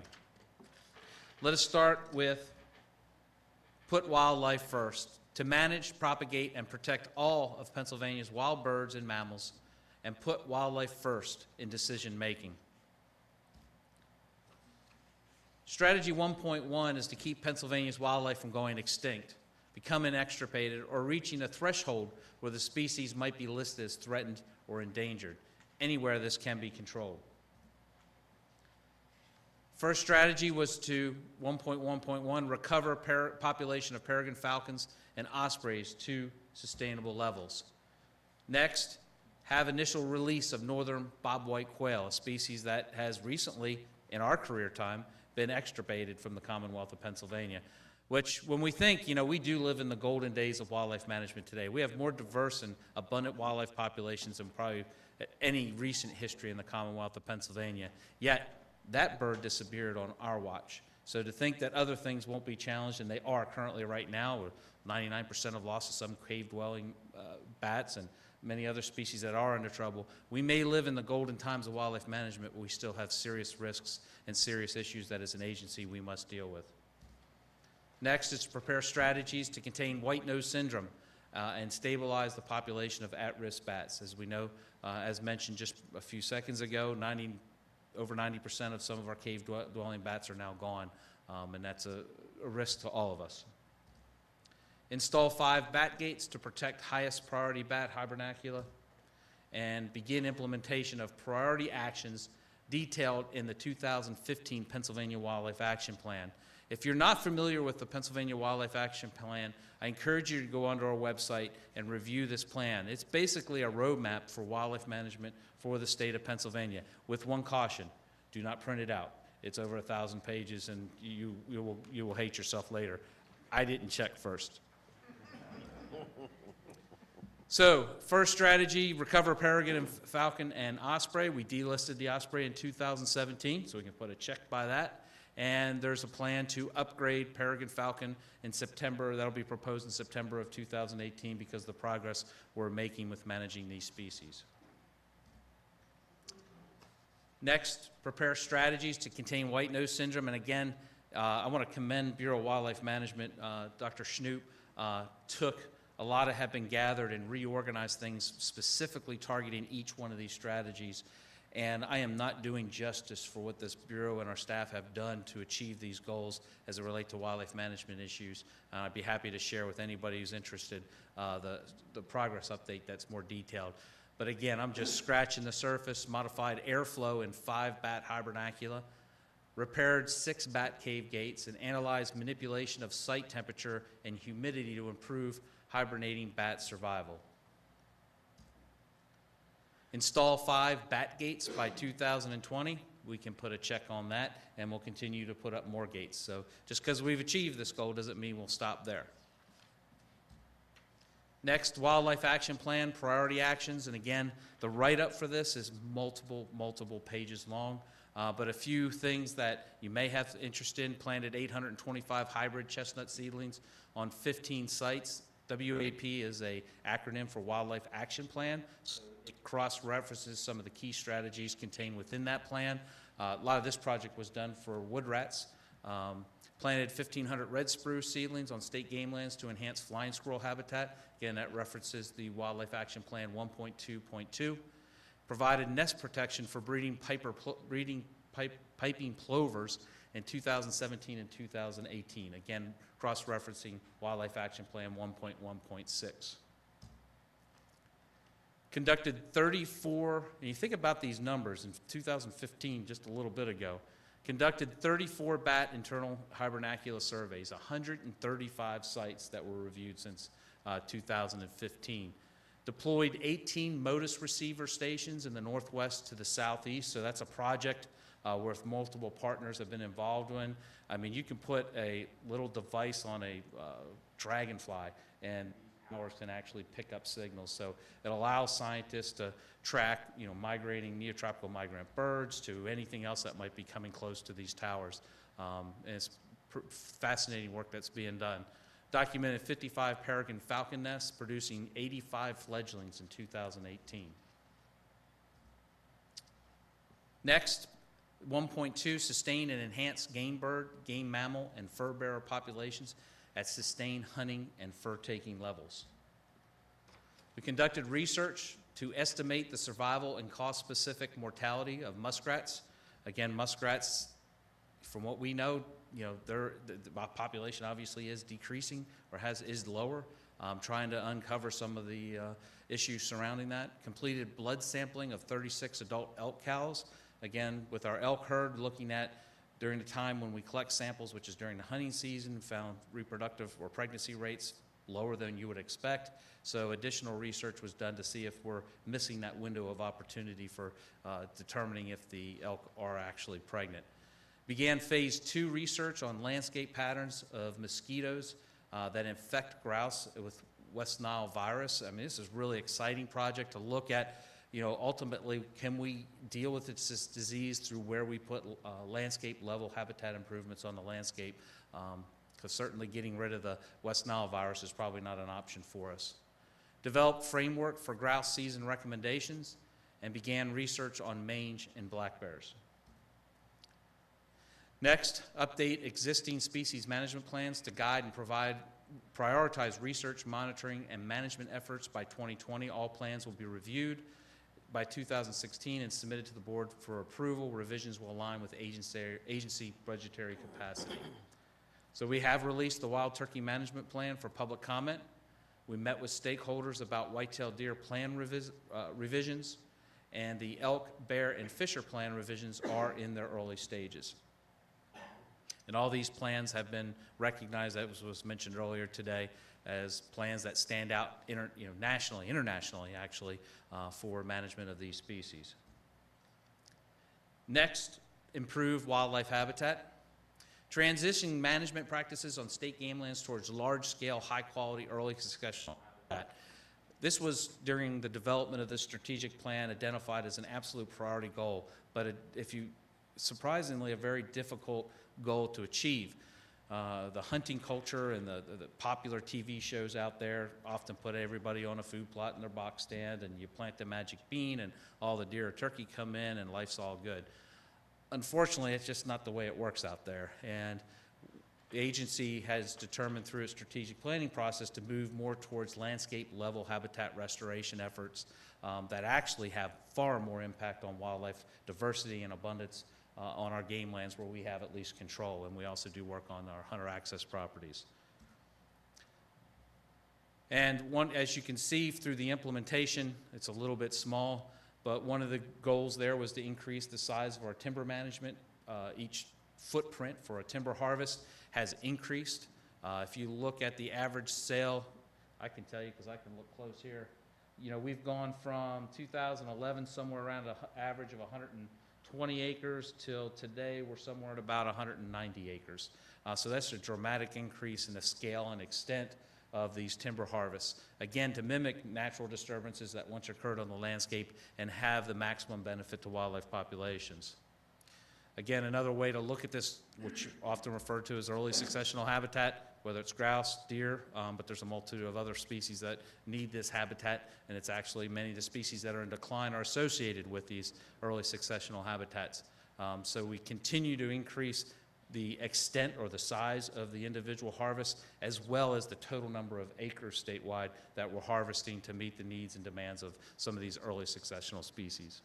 Let us start with put wildlife first. To manage, propagate, and protect all of Pennsylvania's wild birds and mammals, and put wildlife first in decision making. Strategy 1.1 is to keep Pennsylvania's wildlife from going extinct, becoming extirpated, or reaching a threshold where the species might be listed as threatened or endangered. Anywhere this can be controlled. First strategy was to 1.1.1 recover population of peregrine falcons and ospreys to sustainable levels. Next, have initial release of northern bobwhite quail, a species that has recently, in our career time, been extirpated from the Commonwealth of Pennsylvania. Which, when we think, we do live in the golden days of wildlife management today. We have more diverse and abundant wildlife populations than probably any recent history in the Commonwealth of Pennsylvania. Yet, that bird disappeared on our watch. So to think that other things won't be challenged, and they are currently right now, with 99% of loss of some cave-dwelling bats and many other species that are under trouble, we may live in the golden times of wildlife management, but we still have serious risks and serious issues that as an agency we must deal with. Next is to prepare strategies to contain white-nose syndrome and stabilize the population of at-risk bats. As we know, as mentioned just a few seconds ago, over 90% of some of our cave-dwelling bats are now gone, and that's a risk to all of us. Install 5 bat gates to protect highest priority bat hibernacula, and begin implementation of priority actions detailed in the 2015 Pennsylvania Wildlife Action Plan. If you're not familiar with the Pennsylvania Wildlife Action Plan, I encourage you to go onto our website and review this plan. It's basically a roadmap for wildlife management for the state of Pennsylvania, with one caution: do not print it out. It's over 1,000 pages, and you will hate yourself later. I didn't check first. So, first strategy, recover peregrine and falcon and osprey. We delisted the osprey in 2017, so we can put a check by that. And there's a plan to upgrade peregrine falcon in September. That'll be proposed in September of 2018 because of the progress we're making with managing these species. Next, prepare strategies to contain white-nose syndrome. And again, I want to commend Bureau of Wildlife Management. Dr. Schnoop have been gathered and reorganized things specifically targeting each one of these strategies. And I am not doing justice for what this Bureau and our staff have done to achieve these goals as it relates to wildlife management issues. I'd be happy to share with anybody who's interested the progress update that's more detailed. But again, I'm just scratching the surface. Modified airflow in 5 bat hibernacula, repaired 6 bat cave gates, and analyzed manipulation of site temperature and humidity to improve hibernating bat survival. Install 5 bat gates by 2020. We can put a check on that, and we'll continue to put up more gates. So just because we've achieved this goal doesn't mean we'll stop there. Next, Wildlife Action Plan, priority actions. And again, the write-up for this is multiple pages long. But a few things that you may have interest in: planted 825 hybrid chestnut seedlings on 15 sites. WAP is an acronym for Wildlife Action Plan. So it cross-references some of the key strategies contained within that plan. A lot of this project was done for wood rats. Planted 1,500 red spruce seedlings on state game lands to enhance flying squirrel habitat. Again, that references the Wildlife Action Plan 1.2.2. Provided nest protection for piping plovers in 2017 and 2018. Again, cross-referencing Wildlife Action Plan 1.1.6. Conducted 34, and you think about these numbers, in 2015, just a little bit ago, conducted 34 bat internal hibernacula surveys, 135 sites that were reviewed since 2015. Deployed 18 MODIS receiver stations in the northwest to the southeast, so that's a project where multiple partners have been involved in. I mean, you can put a little device on a dragonfly, and ours can actually pick up signals. So it allows scientists to track, migrating neotropical migrant birds to anything else that might be coming close to these towers. And it's fascinating work that's being done. Documented 55 peregrine falcon nests, producing 85 fledglings in 2018. Next, 1.2, sustain and enhance game bird, game mammal, and fur bearer populations at sustained hunting and fur-taking levels. We conducted research to estimate the survival and cost-specific mortality of muskrats. Again, muskrats, from what we know, the population obviously is decreasing or is lower. Trying to uncover some of the issues surrounding that. Completed blood sampling of 36 adult elk cows. Again, with our elk herd, looking at During the time when we collect samples, which is during the hunting season, found reproductive or pregnancy rates lower than you would expect. So additional research was done to see if we're missing that window of opportunity for determining if the elk are actually pregnant. Began phase 2 research on landscape patterns of mosquitoes that infect grouse with West Nile virus. I mean, this is a really exciting project to look at. You know, ultimately, can we deal with this disease through where we put landscape level habitat improvements on the landscape? Because certainly getting rid of the West Nile virus is probably not an option for us. Developed framework for grouse season recommendations and began research on mange and black bears. Next, update existing species management plans to guide and prioritize research, monitoring, and management efforts by 2020. All plans will be reviewed by 2016 and submitted to the board for approval. Revisions will align with agency budgetary capacity. So we have released the wild turkey management plan for public comment. We met with stakeholders about whitetail deer plan revisions, and the elk, bear, and fisher plan revisions are in their early stages. And all these plans have been recognized, as was mentioned earlier today, as plans that stand out nationally, internationally actually, for management of these species. Next, improve wildlife habitat. Transitioning management practices on state game lands towards large-scale, high-quality, early successional habitat. This was, during the development of this strategic plan, identified as an absolute priority goal, but surprisingly, a very difficult goal to achieve. The hunting culture and the popular TV shows out there often put everybody on a food plot in their box stand, and you plant the magic bean and all the deer or turkey come in and life's all good. Unfortunately, it's just not the way it works out there. And the agency has determined through its strategic planning process to move more towards landscape level habitat restoration efforts that actually have far more impact on wildlife diversity and abundance on our game lands where we have at least control, and we also do work on our hunter access properties. And as you can see through the implementation, it's a little bit small, but one of the goals there was to increase the size of our timber management. Each footprint for a timber harvest has increased. If you look at the average sale, I can tell you because I can look close here, you know, we've gone from 2011 somewhere around an average of 120 acres till today we're somewhere at about 190 acres. So that's a dramatic increase in the scale and extent of these timber harvests. Again, to mimic natural disturbances that once occurred on the landscape and have the maximum benefit to wildlife populations. Again, another way to look at this, which often referred to as early successional habitat, whether it's grouse, deer, but there's a multitude of other species that need this habitat, and it's actually many of the species that are in decline are associated with these early successional habitats. So we continue to increase the extent or the size of the individual harvest, as well as the total number of acres statewide that we're harvesting to meet the needs and demands of some of these early successional species.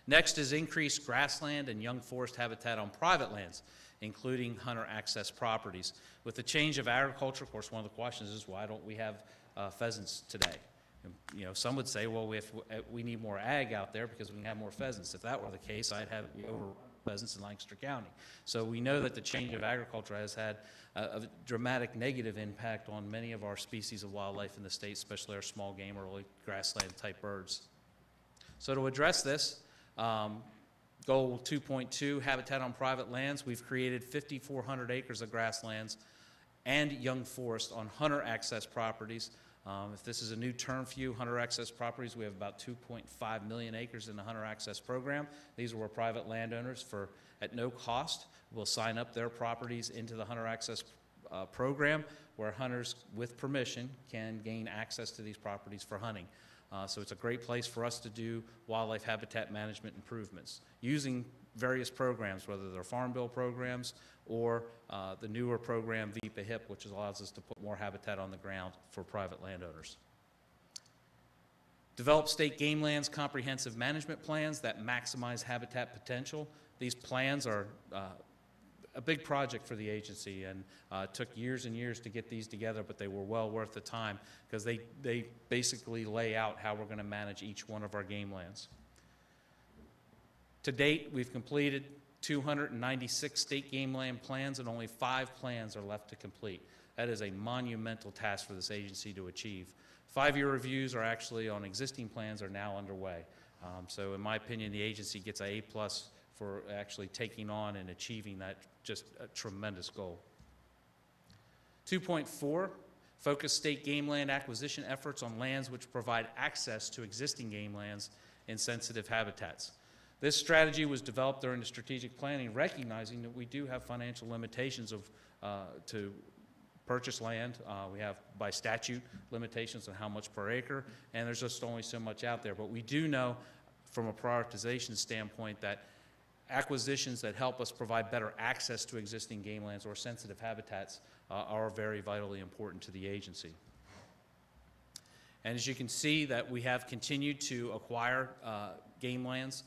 Next is increased grassland and young forest habitat on private lands, including hunter access properties. With the change of agriculture, of course, one of the questions is why don't we have pheasants today? And, you know, some would say, well, we need more ag out there because we can have more pheasants. If that were the case, I'd have over pheasants in Lancaster County. So we know that the change of agriculture has had a dramatic negative impact on many of our species of wildlife in the state, especially our small game, early grassland type birds. So to address this, Goal 2.2, habitat on private lands, we've created 5,400 acres of grasslands and young forest on hunter access properties. If this is a new term for you, hunter access properties, we have about 2.5 million acres in the hunter access program. These are where private landowners, at no cost, will sign up their properties into the hunter access program, where hunters, with permission, can gain access to these properties for hunting. So it's a great place for us to do wildlife habitat management improvements using various programs, whether they're Farm Bill programs or the newer program, VEPA HIP, which allows us to put more habitat on the ground for private landowners. Develop state game lands comprehensive management plans that maximize habitat potential. These plans are a big project for the agency, and it took years and years to get these together, but they were well worth the time because they basically lay out how we're going to manage each one of our game lands. To date, we've completed 296 state game land plans, and only 5 plans are left to complete. That is a monumental task for this agency to achieve. 5-year reviews are actually on existing plans are now underway. So in my opinion, the agency gets an A+ for actually taking on and achieving that just a tremendous goal. 2.4, focus state game land acquisition efforts on lands which provide access to existing game lands in sensitive habitats. This strategy was developed during the strategic planning, recognizing that we do have financial limitations to purchase land. We have, by statute, limitations on how much per acre, and there's just only so much out there. But we do know, from a prioritization standpoint, that acquisitions that help us provide better access to existing game lands or sensitive habitats are very vitally important to the agency. And as you can see, that we have continued to acquire game lands.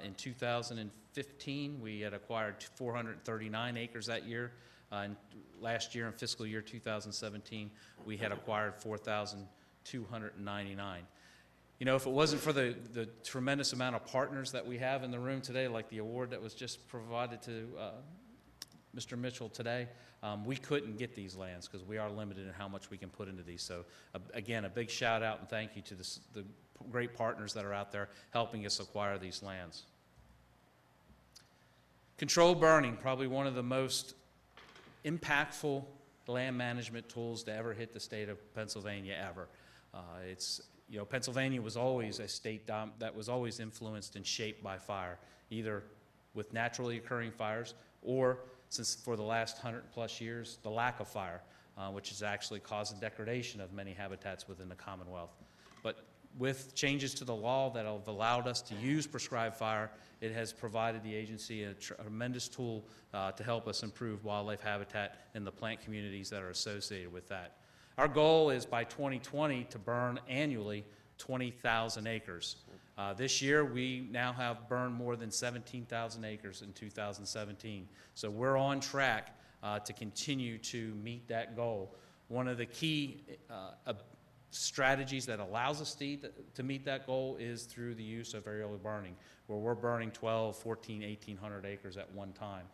In 2015, we had acquired 439 acres that year. And last year, in fiscal year 2017, we had acquired 4,299. You know, if it wasn't for the tremendous amount of partners that we have in the room today, like the award that was just provided to Mr. Mitchell today, we couldn't get these lands because we are limited in how much we can put into these. So again, a big shout out and thank you to the great partners that are out there helping us acquire these lands. Controlled burning, probably one of the most impactful land management tools to ever hit the state of Pennsylvania ever. You know, Pennsylvania was always a state that was always influenced and shaped by fire, either with naturally occurring fires or, since for the last 100+ years, the lack of fire, which has actually caused the degradation of many habitats within the Commonwealth. But with changes to the law that have allowed us to use prescribed fire, it has provided the agency a tremendous tool to help us improve wildlife habitat in the plant communities that are associated with that. Our goal is by 2020 to burn annually 20,000 acres. This year, we now have burned more than 17,000 acres in 2017. So we're on track to continue to meet that goal. One of the key strategies that allows us to meet that goal is through the use of aerial burning, where we're burning 12, 14, 1,800 acres at one time.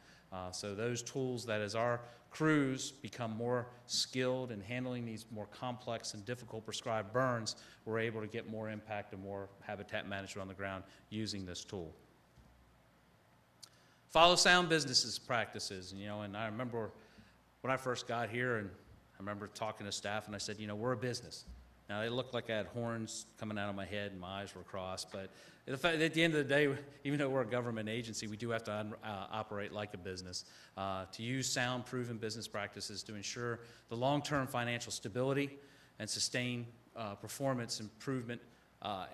So those tools that, as our crews become more skilled in handling these more complex and difficult prescribed burns, we're able to get more impact and more habitat management on the ground using this tool. Follow sound businesses practices, you know, and I remember when I first got here, and I remember talking to staff, and I said, you know, we're a business. Now, it looked like I had horns coming out of my head and my eyes were crossed, but at the end of the day, even though we're a government agency, we do have to operate like a business, to use sound-proven business practices to ensure the long-term financial stability and sustain performance improvement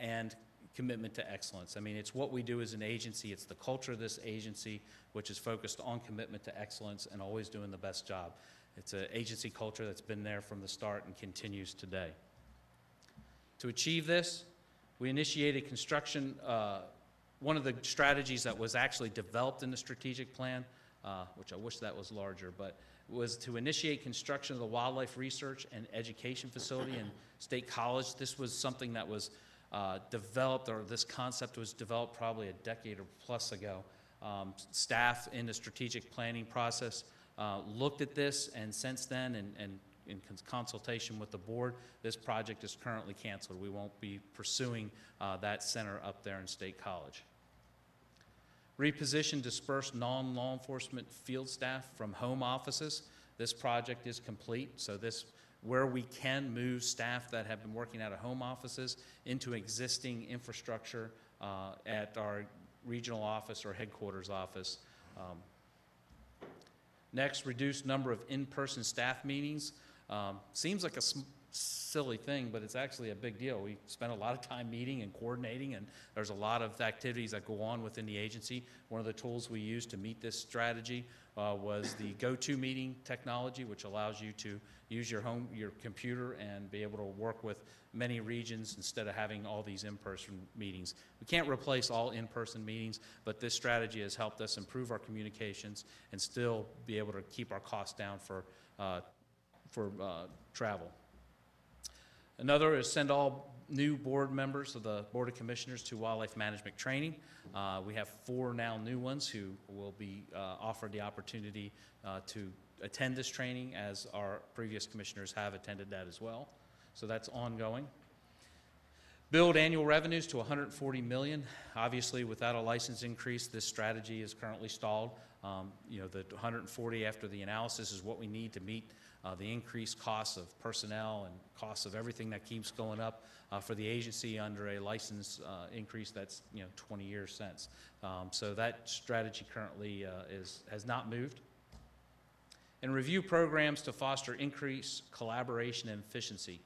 and commitment to excellence. I mean, it's what we do as an agency. It's the culture of this agency, which is focused on commitment to excellence and always doing the best job. It's an agency culture that's been there from the start and continues today. To achieve this, we initiated construction. One of the strategies that was actually developed in the strategic plan, which I wish that was larger, but was to initiate construction of the Wildlife Research and Education Facility in State College. This was something that was developed, or this concept was developed probably a decade or plus ago. Staff in the strategic planning process looked at this, and since then, and in consultation with the board, this project is currently canceled. We won't be pursuing that center up there in State College. Reposition dispersed non-law enforcement field staff from home offices. This project is complete, so where we can move staff that have been working out of home offices into existing infrastructure at our regional office or headquarters office. Next, reduced number of in-person staff meetings. Seems like a silly thing, but it's actually a big deal. We spend a lot of time meeting and coordinating, and there's a lot of activities that go on within the agency. One of the tools we use to meet this strategy was the GoToMeeting technology, which allows you to use your computer and be able to work with many regions instead of having all these in-person meetings. We can't replace all in-person meetings, but this strategy has helped us improve our communications and still be able to keep our costs down for travel. Another is send all new board members of the Board of Commissioners to wildlife management training. We have 4 now new ones who will be offered the opportunity to attend this training, as our previous commissioners have attended that as well. So that's ongoing. Build annual revenues to $140 million. Obviously, without a license increase, this strategy is currently stalled. You know, the 140 after the analysis is what we need to meet the increased costs of personnel and costs of everything that keeps going up for the agency under a license increase that's, you know, 20 years since. So that strategy currently has not moved. And review programs to foster increased collaboration and efficiency.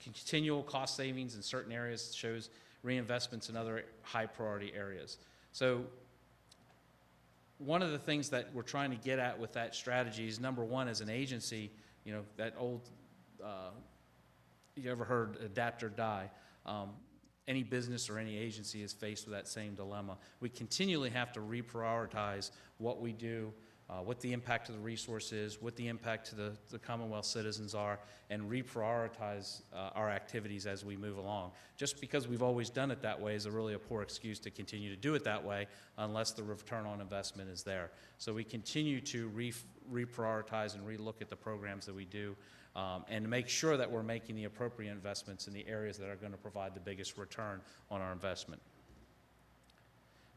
Continual cost savings in certain areas shows reinvestments in other high priority areas. So one of the things that we're trying to get at with that strategy is, number one, as an agency, you know, that old, you ever heard adapt or die? Any business or any agency is faced with that same dilemma. We continually have to reprioritize what we do, what the impact to the resource is, what the impact to the Commonwealth citizens are, and reprioritize our activities as we move along. Just because we've always done it that way is really a poor excuse to continue to do it that way unless the return on investment is there. So we continue to reprioritize and relook at the programs that we do and make sure that we're making the appropriate investments in the areas that are going to provide the biggest return on our investment.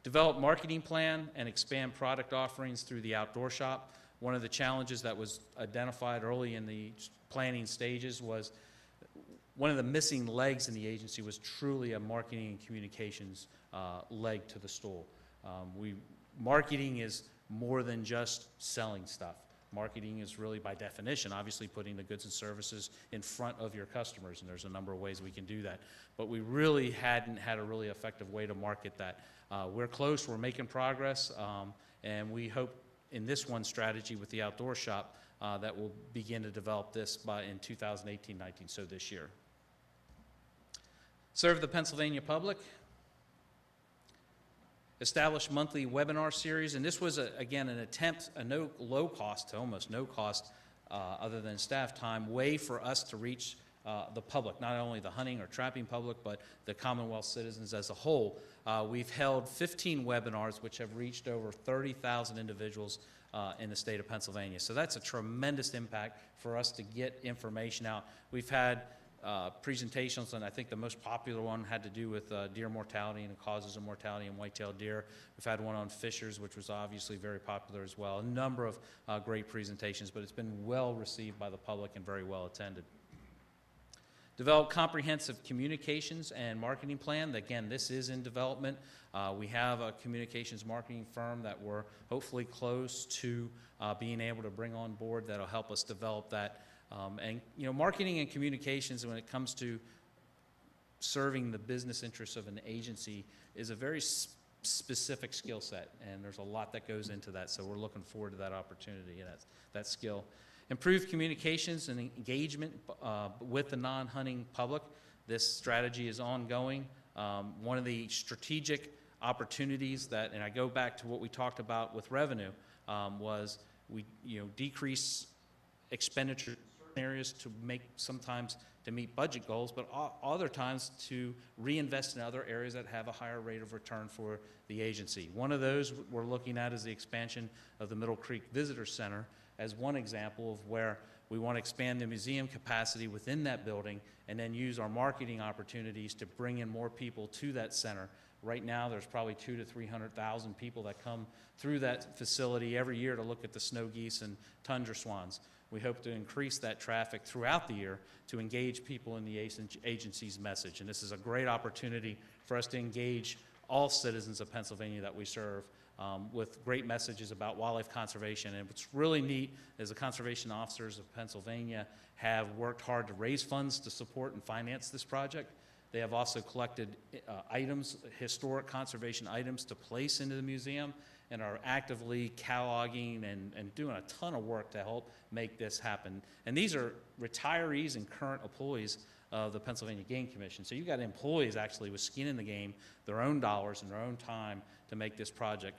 Develop marketing plan and expand product offerings through the outdoor shop. One of the challenges that was identified early in the planning stages was one of the missing legs in the agency was truly a marketing and communications leg to the stool. Marketing is more than just selling stuff. Marketing is really, by definition, obviously putting the goods and services in front of your customers, and there's a number of ways we can do that. But we really hadn't had a really effective way to market that. We're close, we're making progress, and we hope in this one strategy with the outdoor shop that we'll begin to develop this in 2018-19, so this year. Serve the Pennsylvania public. Establish monthly webinar series, and this was, again, an attempt, a low cost to almost no cost other than staff time, way for us to reach the public, not only the hunting or trapping public, but the Commonwealth citizens as a whole. We've held 15 webinars, which have reached over 30,000 individuals in the state of Pennsylvania. So that's a tremendous impact for us to get information out. We've had presentations, and I think the most popular one had to do with deer mortality and the causes of mortality in white-tailed deer. We've had one on fishers, which was obviously very popular as well. A number of great presentations, but it's been well received by the public and very well attended. Develop comprehensive communications and marketing plan. Again, this is in development. We have a communications marketing firm that we're hopefully close to being able to bring on board that'll help us develop that. And you know, marketing and communications, when it comes to serving the business interests of an agency, is a very specific skill set, and there's a lot that goes into that. So we're looking forward to that opportunity and that skill. Improve communications and engagement with the non-hunting public. This strategy is ongoing. One of the strategic opportunities that, and I go back to what we talked about with revenue, was we decrease expenditure in areas to make sometimes to meet budget goals, but other times to reinvest in other areas that have a higher rate of return for the agency. One of those we're looking at is the expansion of the Middle Creek Visitor Center as one example of where we want to expand the museum capacity within that building and then use our marketing opportunities to bring in more people to that center. Right now, there's probably 200,000 to 300,000 people that come through that facility every year to look at the snow geese and tundra swans. We hope to increase that traffic throughout the year to engage people in the agency's message. And this is a great opportunity for us to engage all citizens of Pennsylvania that we serve with great messages about wildlife conservation. And what's really neat is the conservation officers of Pennsylvania have worked hard to raise funds to support and finance this project. They have also collected items, historic conservation items, to place into the museum, and are actively cataloging and doing a ton of work to help make this happen. And these are retirees and current employees of the Pennsylvania Game Commission. So you've got employees actually with skin in the game, their own dollars and their own time to make this project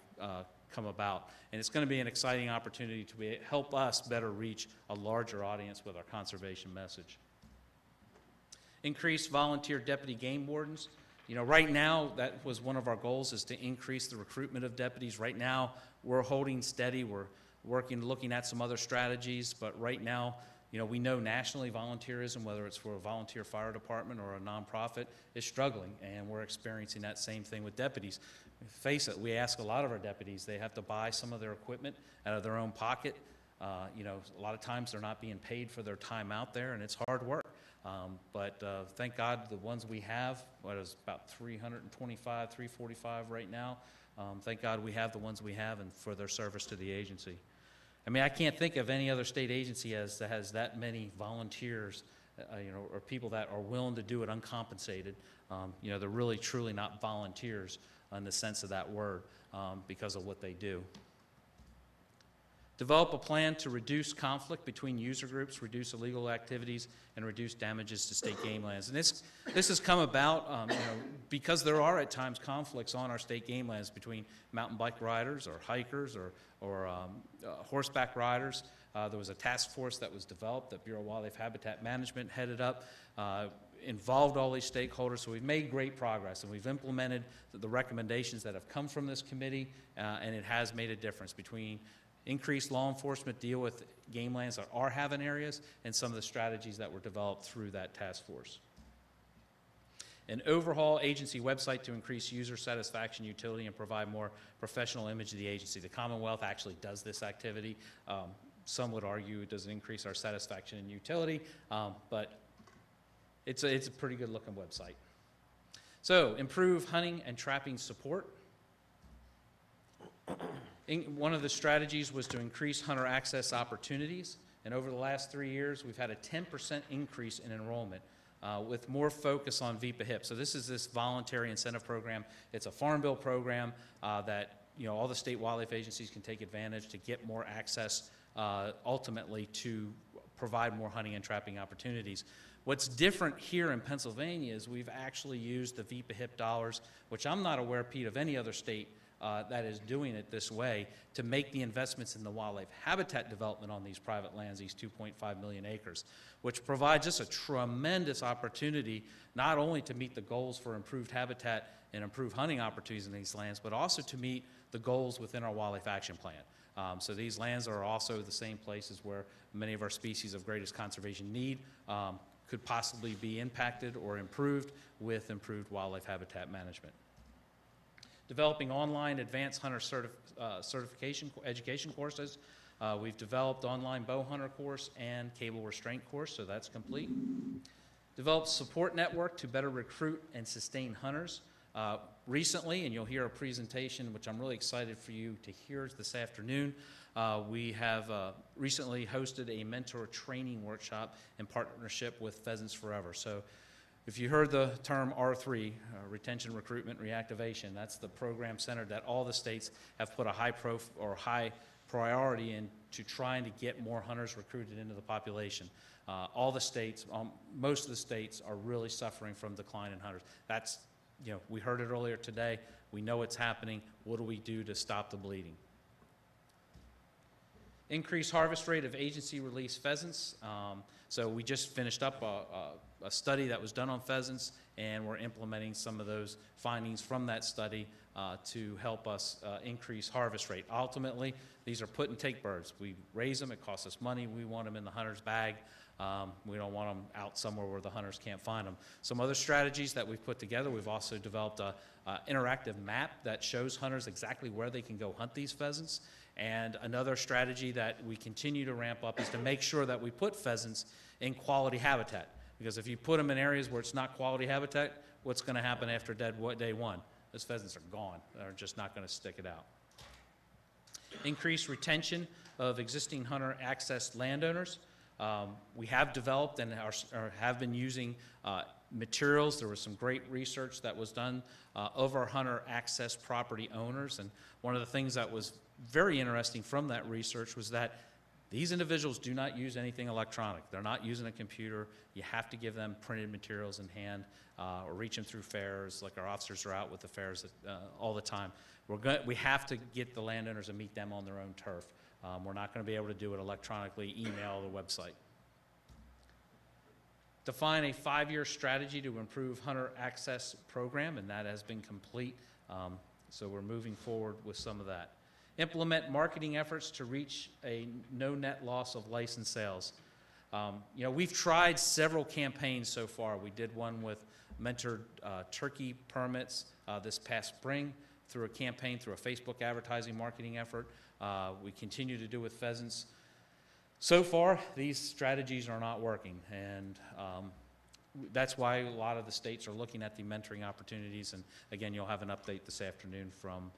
come about. And it's going to be an exciting opportunity to help us better reach a larger audience with our conservation message. Increase volunteer deputy game wardens. You know, right now, that was one of our goals, is to increase the recruitment of deputies. Right now, we're holding steady. We're looking at some other strategies, but right now, you know, we know nationally volunteerism, whether it's for a volunteer fire department or a nonprofit, is struggling, and we're experiencing that same thing with deputies. Face it, we ask a lot of our deputies, they have to buy some of their equipment out of their own pocket. You know, a lot of times they're not being paid for their time out there, and it's hard work. But thank God the ones we have, what is about 325, 345 right now, thank God we have the ones we have and for their service to the agency. I mean, I can't think of any other state agency that has that many volunteers, you know, or people that are willing to do it uncompensated. You know, they're really, truly not volunteers in the sense of that word because of what they do. Develop a plan to reduce conflict between user groups, reduce illegal activities, and reduce damages to state game lands. And this has come about you know, because there are at times conflicts on our state game lands between mountain bike riders or hikers or horseback riders. There was a task force that was developed that Bureau of Wildlife Habitat Management headed up, involved all these stakeholders. So we've made great progress, and we've implemented the recommendations that have come from this committee, and it has made a difference between increased law enforcement deal with game lands that are having areas and some of the strategies that were developed through that task force. An overhaul agency website to increase user satisfaction, utility, and provide more professional image of the agency. The Commonwealth actually does this activity. Some would argue it doesn't increase our satisfaction and utility, but it's a pretty good looking website. So, improve hunting and trapping support. One of the strategies was to increase hunter access opportunities, and over the last 3 years, we've had a 10% increase in enrollment with more focus on VPA-HIP. So this voluntary incentive program. It's a Farm Bill program that, you know, all the state wildlife agencies can take advantage to get more access ultimately to provide more hunting and trapping opportunities. What's different here in Pennsylvania is we've actually used the VPA-HIP dollars, which I'm not aware, Pete, of any other state that is doing it this way, to make the investments in the wildlife habitat development on these private lands, these 2.5 million acres, which provides us a tremendous opportunity not only to meet the goals for improved habitat and improved hunting opportunities in these lands, but also to meet the goals within our wildlife action plan. So these lands are also the same places where many of our species of greatest conservation need could possibly be impacted or improved with improved wildlife habitat management. Developing online advanced hunter certification education courses. We've developed online bow hunter course and cable restraint course, so that's complete. Develop support network to better recruit and sustain hunters. Recently, and you'll hear a presentation, which I'm really excited for you to hear this afternoon, we have recently hosted a mentor training workshop in partnership with Pheasants Forever. So if you heard the term R3, retention, recruitment, reactivation, that's the program center that all the states have put a high priority into trying to get more hunters recruited into the population. All the states, most of the states are really suffering from decline in hunters. That's, you know, we heard it earlier today. We know it's happening. What do we do to stop the bleeding? Increase harvest rate of agency-released pheasants. So we just finished up a study that was done on pheasants, and we're implementing some of those findings from that study to help us increase harvest rate. Ultimately, these are put-and-take birds. We raise them. It costs us money. We want them in the hunter's bag. We don't want them out somewhere where the hunters can't find them. Some other strategies that we've put together, we've also developed an interactive map that shows hunters exactly where they can go hunt these pheasants. And another strategy that we continue to ramp up is to make sure that we put pheasants in quality habitat. Because if you put them in areas where it's not quality habitat, what's going to happen after day one? Those pheasants are gone. They're just not going to stick it out. Increase retention of existing hunter access landowners. We have developed and have been using materials. There was some great research that was done of our hunter access property owners. And one of the things that was very interesting from that research was that these individuals do not use anything electronic. They're not using a computer. You have to give them printed materials in hand or reach them through fairs, like our officers are out with the fairs all the time. We have to get the landowners and meet them on their own turf. We're not going to be able to do it electronically, email, or website. Define a 5-year strategy to improve hunter access program, and that has been complete. So we're moving forward with some of that. Implement marketing efforts to reach a no net loss of license sales. We've tried several campaigns so far. We did one with mentored turkey permits this past spring through a campaign, through a Facebook advertising marketing effort. We continue to do with pheasants. So far, these strategies are not working, and that's why a lot of the states are looking at the mentoring opportunities, and again, you'll have an update this afternoon from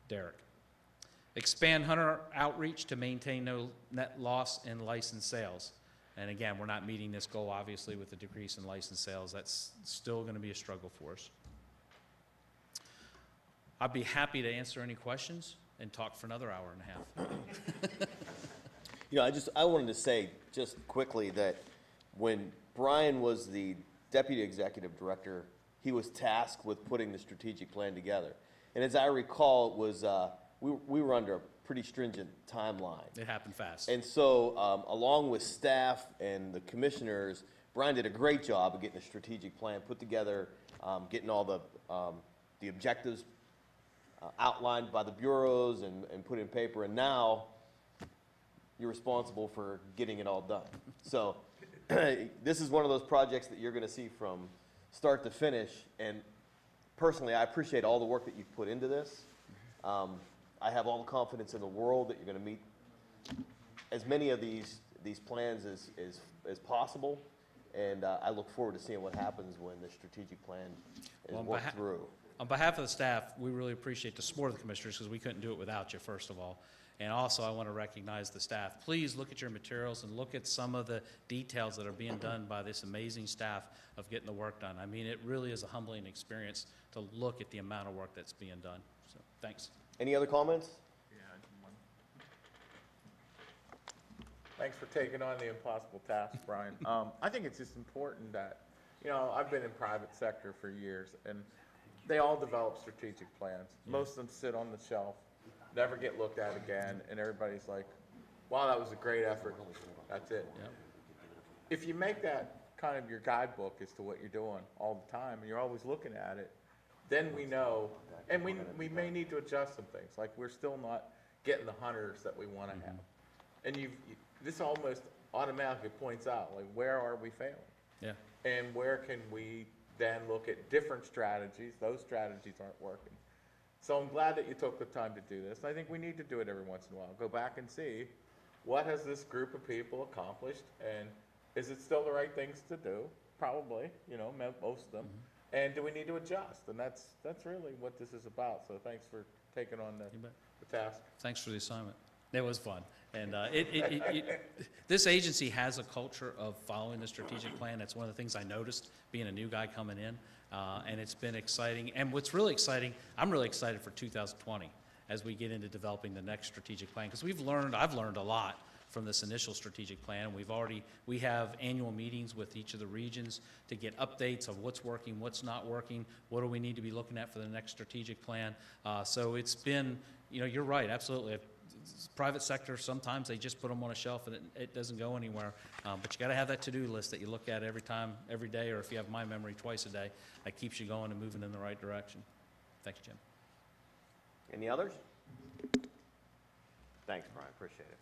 Derek. Expand hunter outreach to maintain no net loss in license sales. And again, we're not meeting this goal, obviously, with the decrease in license sales. That's still going to be a struggle for us. I'd be happy to answer any questions and talk for another hour and a half. I wanted to say just quickly that when Brian was the deputy executive director, he was tasked with putting the strategic plan together. And as I recall, it was we were under a pretty stringent timeline. It happened fast. And so, along with staff and the commissioners, Brian did a great job of getting a strategic plan put together, getting all the objectives outlined by the bureaus and put in paper. And now you're responsible for getting it all done. So this is one of those projects that you're going to see from start to finish. And personally, I appreciate all the work that you've put into this. I have all the confidence in the world that you're going to meet as many of these plans as possible. And I look forward to seeing what happens when the strategic plan is worked through. On behalf of the staff, we really appreciate the support of the commissioners, because we couldn't do it without you, first of all. And also, I want to recognize the staff. Please look at your materials and look at some of the details that are being done by this amazing staff of getting the work done. I mean, it really is a humbling experience to look at the amount of work that's being done. So, thanks. Any other comments? Yeah, thanks for taking on the impossible task, Brian. I think it's just important that, I've been in private sector for years, and they all develop strategic plans. Most of them sit on the shelf, never get looked at again, and everybody's like, wow, that was a great effort. That's it. Yep. If you make that kind of your guidebook as to what you're doing all the time, and you're always looking at it, then we know, and we may need to adjust some things. Like, we're still not getting the hunters that we want to have. And this almost automatically points out, like, where are we failing? Yeah. And where can we then look at different strategies? Those strategies aren't working. So I'm glad that you took the time to do this. I think we need to do it every once in a while. Go back and see, what has this group of people accomplished, and is it still the right things to do? Probably, most of them. And do we need to adjust? And that's really what this is about. So thanks for taking on the task. Thanks for the assignment. It was fun. And this agency has a culture of following the strategic plan. That's one of the things I noticed being a new guy coming in. And it's been exciting. And what's really exciting, I'm really excited for 2020 as we get into developing the next strategic plan. Because I've learned a lot from this initial strategic plan. We have annual meetings with each of the regions to get updates of what's working, what's not working, what do we need to be looking at for the next strategic plan. So it's been, you're right, absolutely. Private sector, sometimes they just put them on a shelf and it doesn't go anywhere. But you got to have that to-do list that you look at every day, or if you have my memory twice a day, that keeps you going and moving in the right direction. Thanks, Jim. Any others? Thanks, Brian. Appreciate it.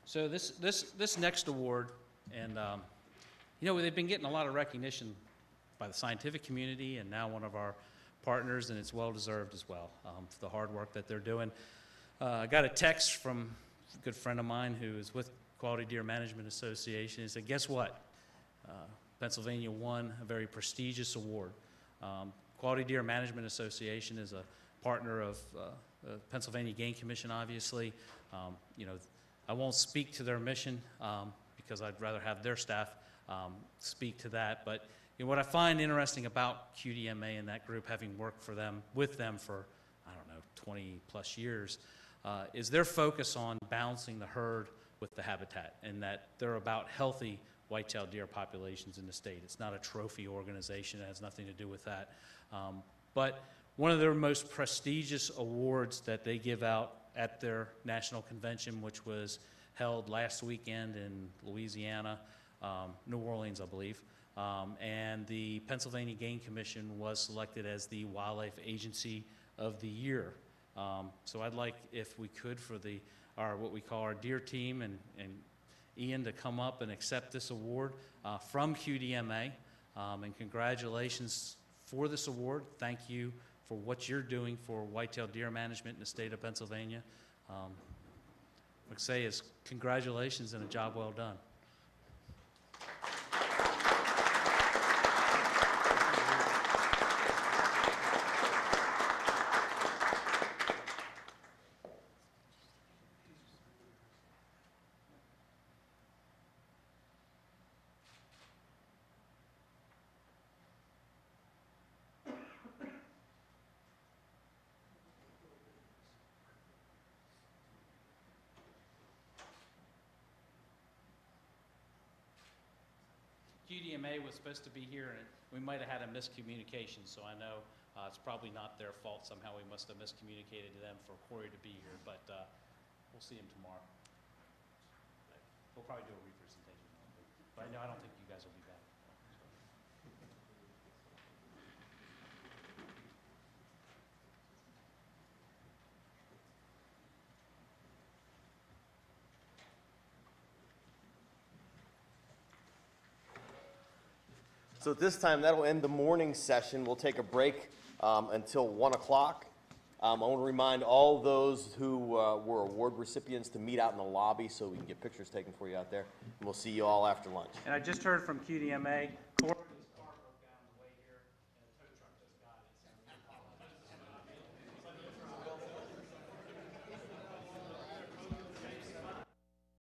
So this next award, and they've been getting a lot of recognition by the scientific community and now one of our partners, and it's well-deserved as well for the hard work that they're doing. I got a text from a good friend of mine who is with Quality Deer Management Association. He said, guess what? Pennsylvania won a very prestigious award. Quality Deer Management Association is a partner of Pennsylvania Game Commission, obviously. You know, I won't speak to their mission because I'd rather have their staff speak to that. But you know, what I find interesting about QDMA and that group, having worked with them for, I don't know, 20 plus years, is their focus on balancing the herd with the habitat, and that they're about healthy white-tailed deer populations in the state. It's not a trophy organization. It has nothing to do with that. But one of their most prestigious awards that they give out at their national convention, which was held last weekend in Louisiana, New Orleans, I believe, and the Pennsylvania Game Commission was selected as the Wildlife Agency of the Year. So I'd like, if we could, for what we call our deer team and Ian to come up and accept this award from QDMA. And congratulations for this award. Thank you for what you're doing for white-tailed deer management in the state of Pennsylvania. What I say is congratulations and a job well done. QDMA was supposed to be here, and we might have had a miscommunication, so I know it's probably not their fault. Somehow we must have miscommunicated to them for Corey to be here, but we'll see him tomorrow. We'll probably do a representation, but I don't think you guys will be back. So at this time, that'll end the morning session. We'll take a break until 1 o'clock. I want to remind all those who were award recipients to meet out in the lobby so we can get pictures taken for you out there. And we'll see you all after lunch. And I just heard from QDMA, Corey